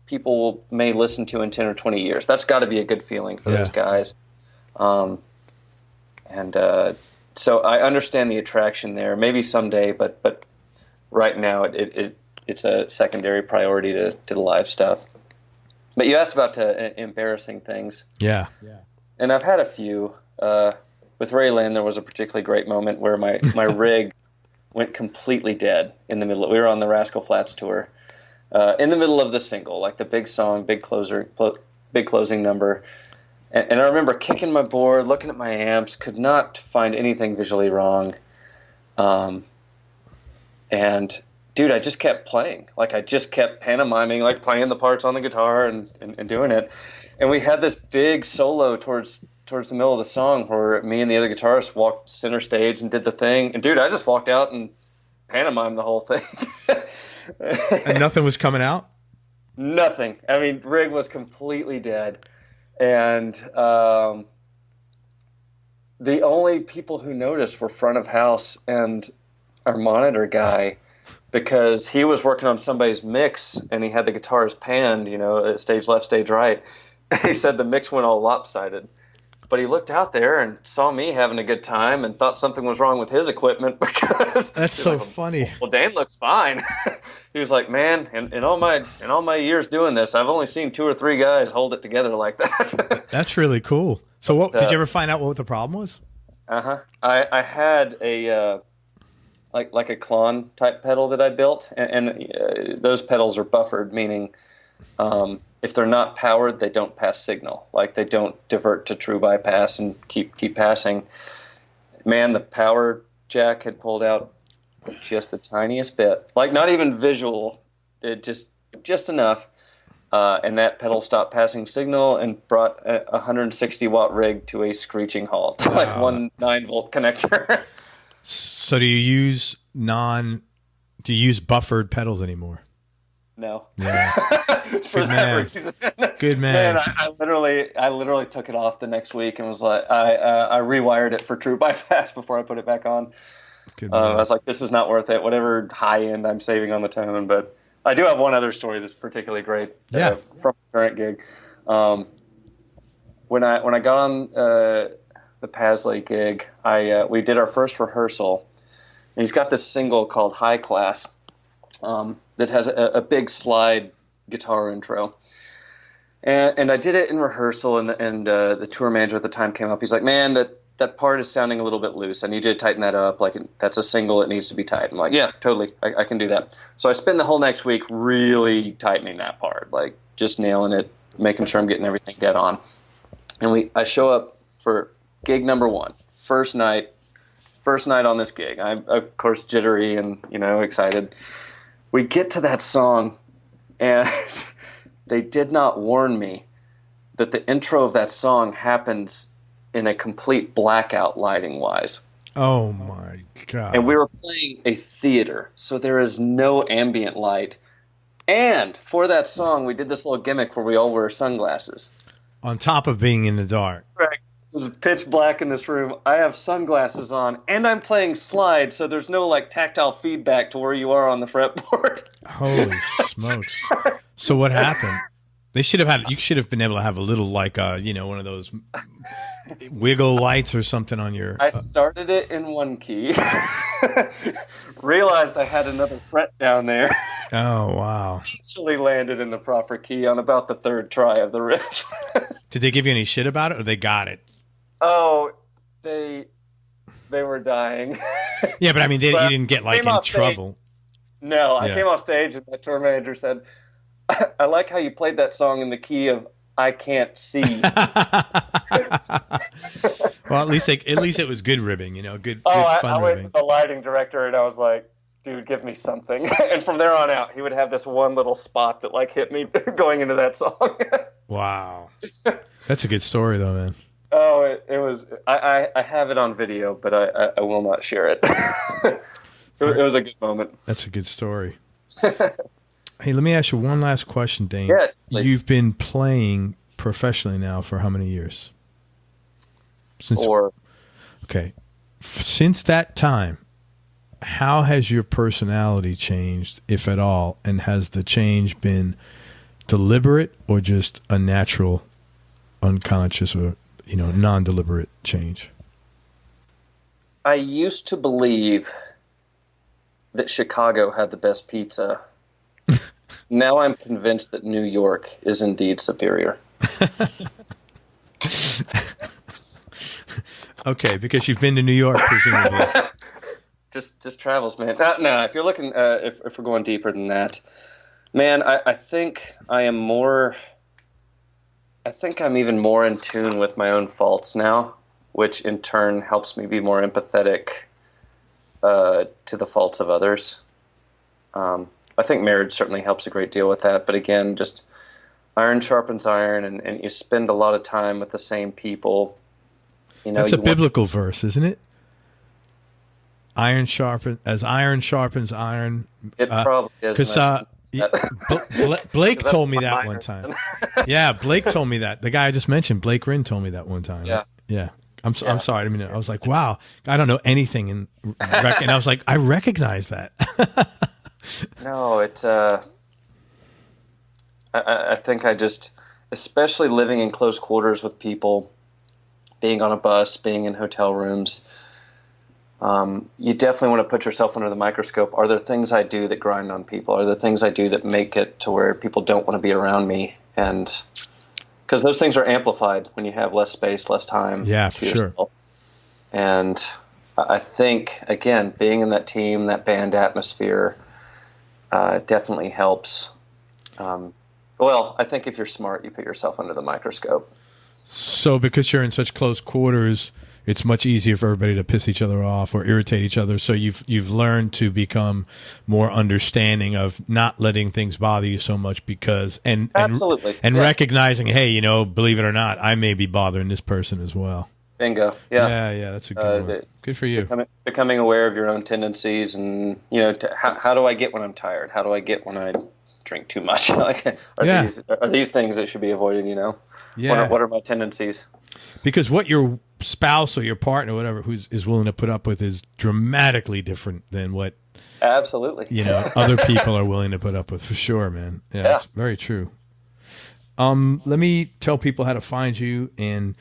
people may listen to in 10 or 20 years. That's got to be a good feeling for those guys. So I understand the attraction there. Maybe someday, but right now it's a secondary priority to the live stuff. But you asked about embarrassing things. Yeah. And I've had a few. With Raylan, there was a particularly great moment where my rig went completely dead in the middle. We were on the Rascal Flatts tour. In the middle of the single, like the big song, big closing number. And I remember kicking my board, looking at my amps, could not find anything visually wrong. And dude, I just kept playing. Like I just kept pantomiming, like playing the parts on the guitar and doing it. And we had this big solo towards the middle of the song where me and the other guitarist walked center stage and did the thing. And dude, I just walked out and pantomimed the whole thing. And nothing was coming out? Nothing. I mean, rig was completely dead. And the only people who noticed were front of house and our monitor guy, because he was working on somebody's mix and he had the guitars panned, stage left, stage right. He said the mix went all lopsided. But he looked out there and saw me having a good time and thought something was wrong with his equipment because that's so funny. Well, Dane looks fine. He was like, man, in all my years doing this, I've only seen 2 or 3 guys hold it together like that. That's really cool. So what did you ever find out what the problem was? I had a like a Klon type pedal that I built, and those pedals are buffered, meaning if they're not powered, they don't pass signal. Like they don't divert to true bypass and keep passing. Man, the power jack had pulled out just the tiniest bit, like not even visual, it just enough. And that pedal stopped passing signal and brought a 160 watt rig to a screeching halt, like one 9-volt connector. So do you use buffered pedals anymore? No. Yeah. For that reason. Good man. Man, I literally took it off the next week and was like, I rewired it for true bypass before I put it back on. Good man. I was like, this is not worth it. Whatever high end I'm saving on the tone. But I do have one other story that's particularly great. Yeah. From the current gig. When I got on the Paslay gig, we did our first rehearsal, and he's got this single called High Class that has a big slide guitar intro. And I did it in rehearsal, and the tour manager at the time came up. He's like, man, that part is sounding a little bit loose. I need you to tighten that up. Like, that's a single. It needs to be tight. I'm like, yeah, totally. I can do that. So I spend the whole next week really tightening that part, like just nailing it, making sure I'm getting everything dead on. And I show up for gig number 1, first night on this gig. I'm, of course, jittery and, excited. We get to that song, and they did not warn me that the intro of that song happens in a complete blackout lighting-wise. Oh, my God. And we were playing a theater, so there is no ambient light. And for that song, we did this little gimmick where we all wear sunglasses. On top of being in the dark. Right. It was pitch black in this room. I have sunglasses on, and I'm playing slide, so there's no tactile feedback to where you are on the fretboard. Holy smokes! So what happened? You should have been able to have a little one of those wiggle lights or something on your. I started it in one key, realized I had another fret down there. Oh wow! Actually landed in the proper key on about the 3rd try of the riff. Did they give you any shit about it, or they got it? Oh, they were dying. Yeah, but I mean, you didn't get in trouble. No, I came off stage and the tour manager said, "I like how you played that song in the key of I can't see." Well, at least it was good ribbing, good I fun went ribbing. to the lighting director and I was like, "Dude, give me something." And from there on out, he would have this one little spot that hit me going into that song. Wow, that's a good story though, man. Oh, it was. I have it on video, but I will not share it. It was a good moment. That's a good story. Hey, let me ask you one last question, Dane. Yes, you've been playing professionally now for how many years? Okay. Since that time, how has your personality changed, if at all? And has the change been deliberate or just a natural, unconscious, or non-deliberate change? I used to believe that Chicago had the best pizza. Now I'm convinced that New York is indeed superior. Okay, because you've been to New York, presumably. just travels, man. No, if you're looking, if we're going deeper than that, man, I think I am more. I think I'm even more in tune with my own faults now, which in turn helps me be more empathetic to the faults of others. I think marriage certainly helps a great deal with that. But again, just iron sharpens iron, and you spend a lot of time with the same people. That's a biblical verse, isn't it? Iron sharpens iron. It probably is. Because Blake told me that one time. Yeah, Blake told me that. The guy I just mentioned, Blake Rinn, told me that one time. Yeah. I'm sorry. I was like, wow, I don't know anything, and I was like, I recognize that. No, it's. I think I just, especially living in close quarters with people, being on a bus, being in hotel rooms. You definitely want to put yourself under the microscope. Are there things I do that grind on people? Are there things I do that make it to where people don't want to be around me? And because those things are amplified when you have less space, less time. Yeah, for sure. And I think, again, being in that team, that band atmosphere, definitely helps. Well, I think if you're smart, you put yourself under the microscope. So because you're in such close quarters, it's much easier for everybody to piss each other off or irritate each other. So you've learned to become more understanding of not letting things bother you so much Absolutely. And recognizing, hey, believe it or not, I may be bothering this person as well. Bingo. Yeah. Yeah. That's a good one. Good for you. Becoming aware of your own tendencies, and how do I get when I'm tired? How do I get when I drink too much? Are these things that should be avoided? Yeah. What are my tendencies? Because what your spouse or your partner, whatever, is willing to put up with is dramatically different than what absolutely other people are willing to put up with, for sure, man. Yeah, that's very true. Let me tell people how to find you, and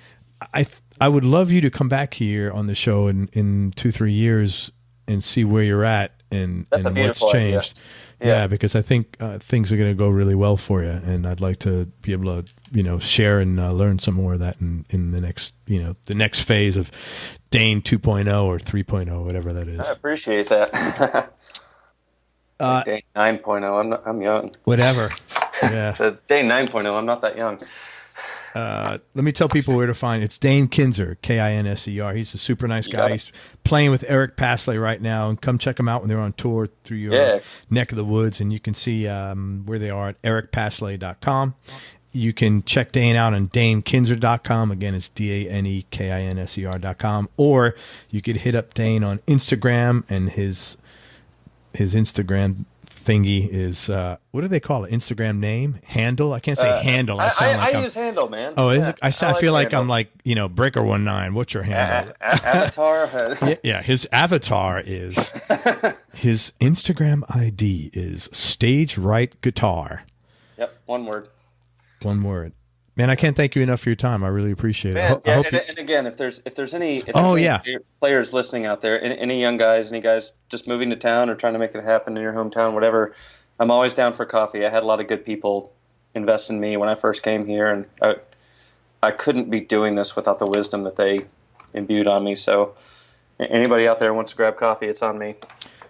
I would love you to come back here on the show in 2-3 years and see where you're at and what's changed. Yeah, because I think things are going to go really well for you, and I'd like to be able to share and learn some more of that in the next the next phase of Dane 2.0 or 3.0, whatever that is. I appreciate that. Dane 9.0. I'm young. Whatever. Yeah. Dane 9.0. I'm not that young. Let me tell people where to find. It's Dane Kinser, Kinser. He's a super nice guy. He's playing with Eric Paslay right now, and come check them out when they're on tour through your neck of the woods, and you can see where they are at ericpaslay.com. You can check Dane out on danekinser.com. Again, it's DaneKinser.com. Or you could hit up Dane on Instagram, and his Instagram thingy is what do they call it? Instagram name? Handle? I can't say handle. I use handle, man. Oh, is it? I feel like handle. I'm like Breaker19. What's your handle? Avatar. Yeah. His avatar is his Instagram ID is Stage Right Guitar. Yep, one word. One word. Man, I can't thank you enough for your time. I really appreciate it. And again, if there's any players listening out there, any young guys, any guys just moving to town or trying to make it happen in your hometown, whatever, I'm always down for coffee. I had a lot of good people invest in me when I first came here, and I couldn't be doing this without the wisdom that they imbued on me. So anybody out there who wants to grab coffee, it's on me.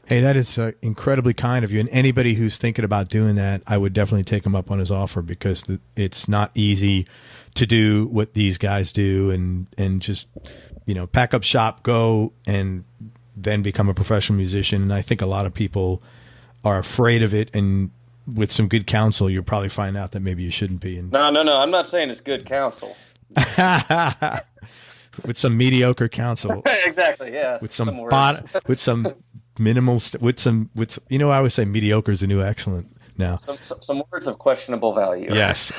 Hey, that is incredibly kind of you. And anybody who's thinking about doing that, I would definitely take him up on his offer, because it's not easy to do what these guys do and just, pack up shop, go, and then become a professional musician. And I think a lot of people are afraid of it. And with some good counsel, you'll probably find out that maybe you shouldn't be. No. I'm not saying it's good counsel. With some mediocre counsel. Exactly, yeah. With some minimal, with I always say mediocre is the new excellent now. Some words of questionable value. Yes.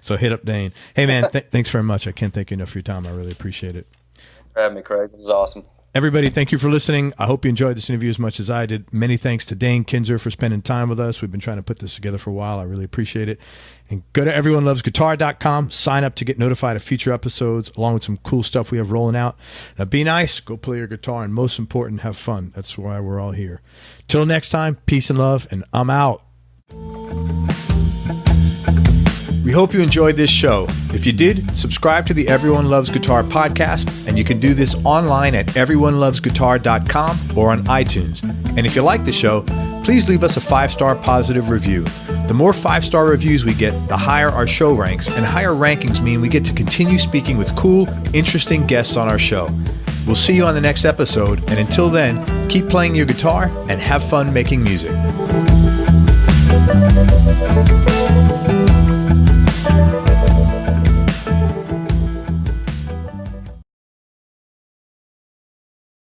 So hit up Dane. Hey, man, thanks very much. I can't thank you enough for your time. I really appreciate it. Have me, Craig. This is awesome. Everybody, thank you for listening. I hope you enjoyed this interview as much as I did. Many thanks to Dane Kinser for spending time with us. We've been trying to put this together for a while. I really appreciate it. And go to everyonelovesguitar.com. Sign up to get notified of future episodes, along with some cool stuff we have rolling out. Now, be nice, go play your guitar, and most important, have fun. That's why we're all here. Till next time, peace and love, and I'm out. We hope you enjoyed this show. If you did, subscribe to the Everyone Loves Guitar podcast, and you can do this online at everyonelovesguitar.com or on iTunes. And if you like the show, please leave us a 5-star positive review. The more 5-star reviews we get, the higher our show ranks, and higher rankings mean we get to continue speaking with cool, interesting guests on our show. We'll see you on the next episode, and until then, keep playing your guitar and have fun making music.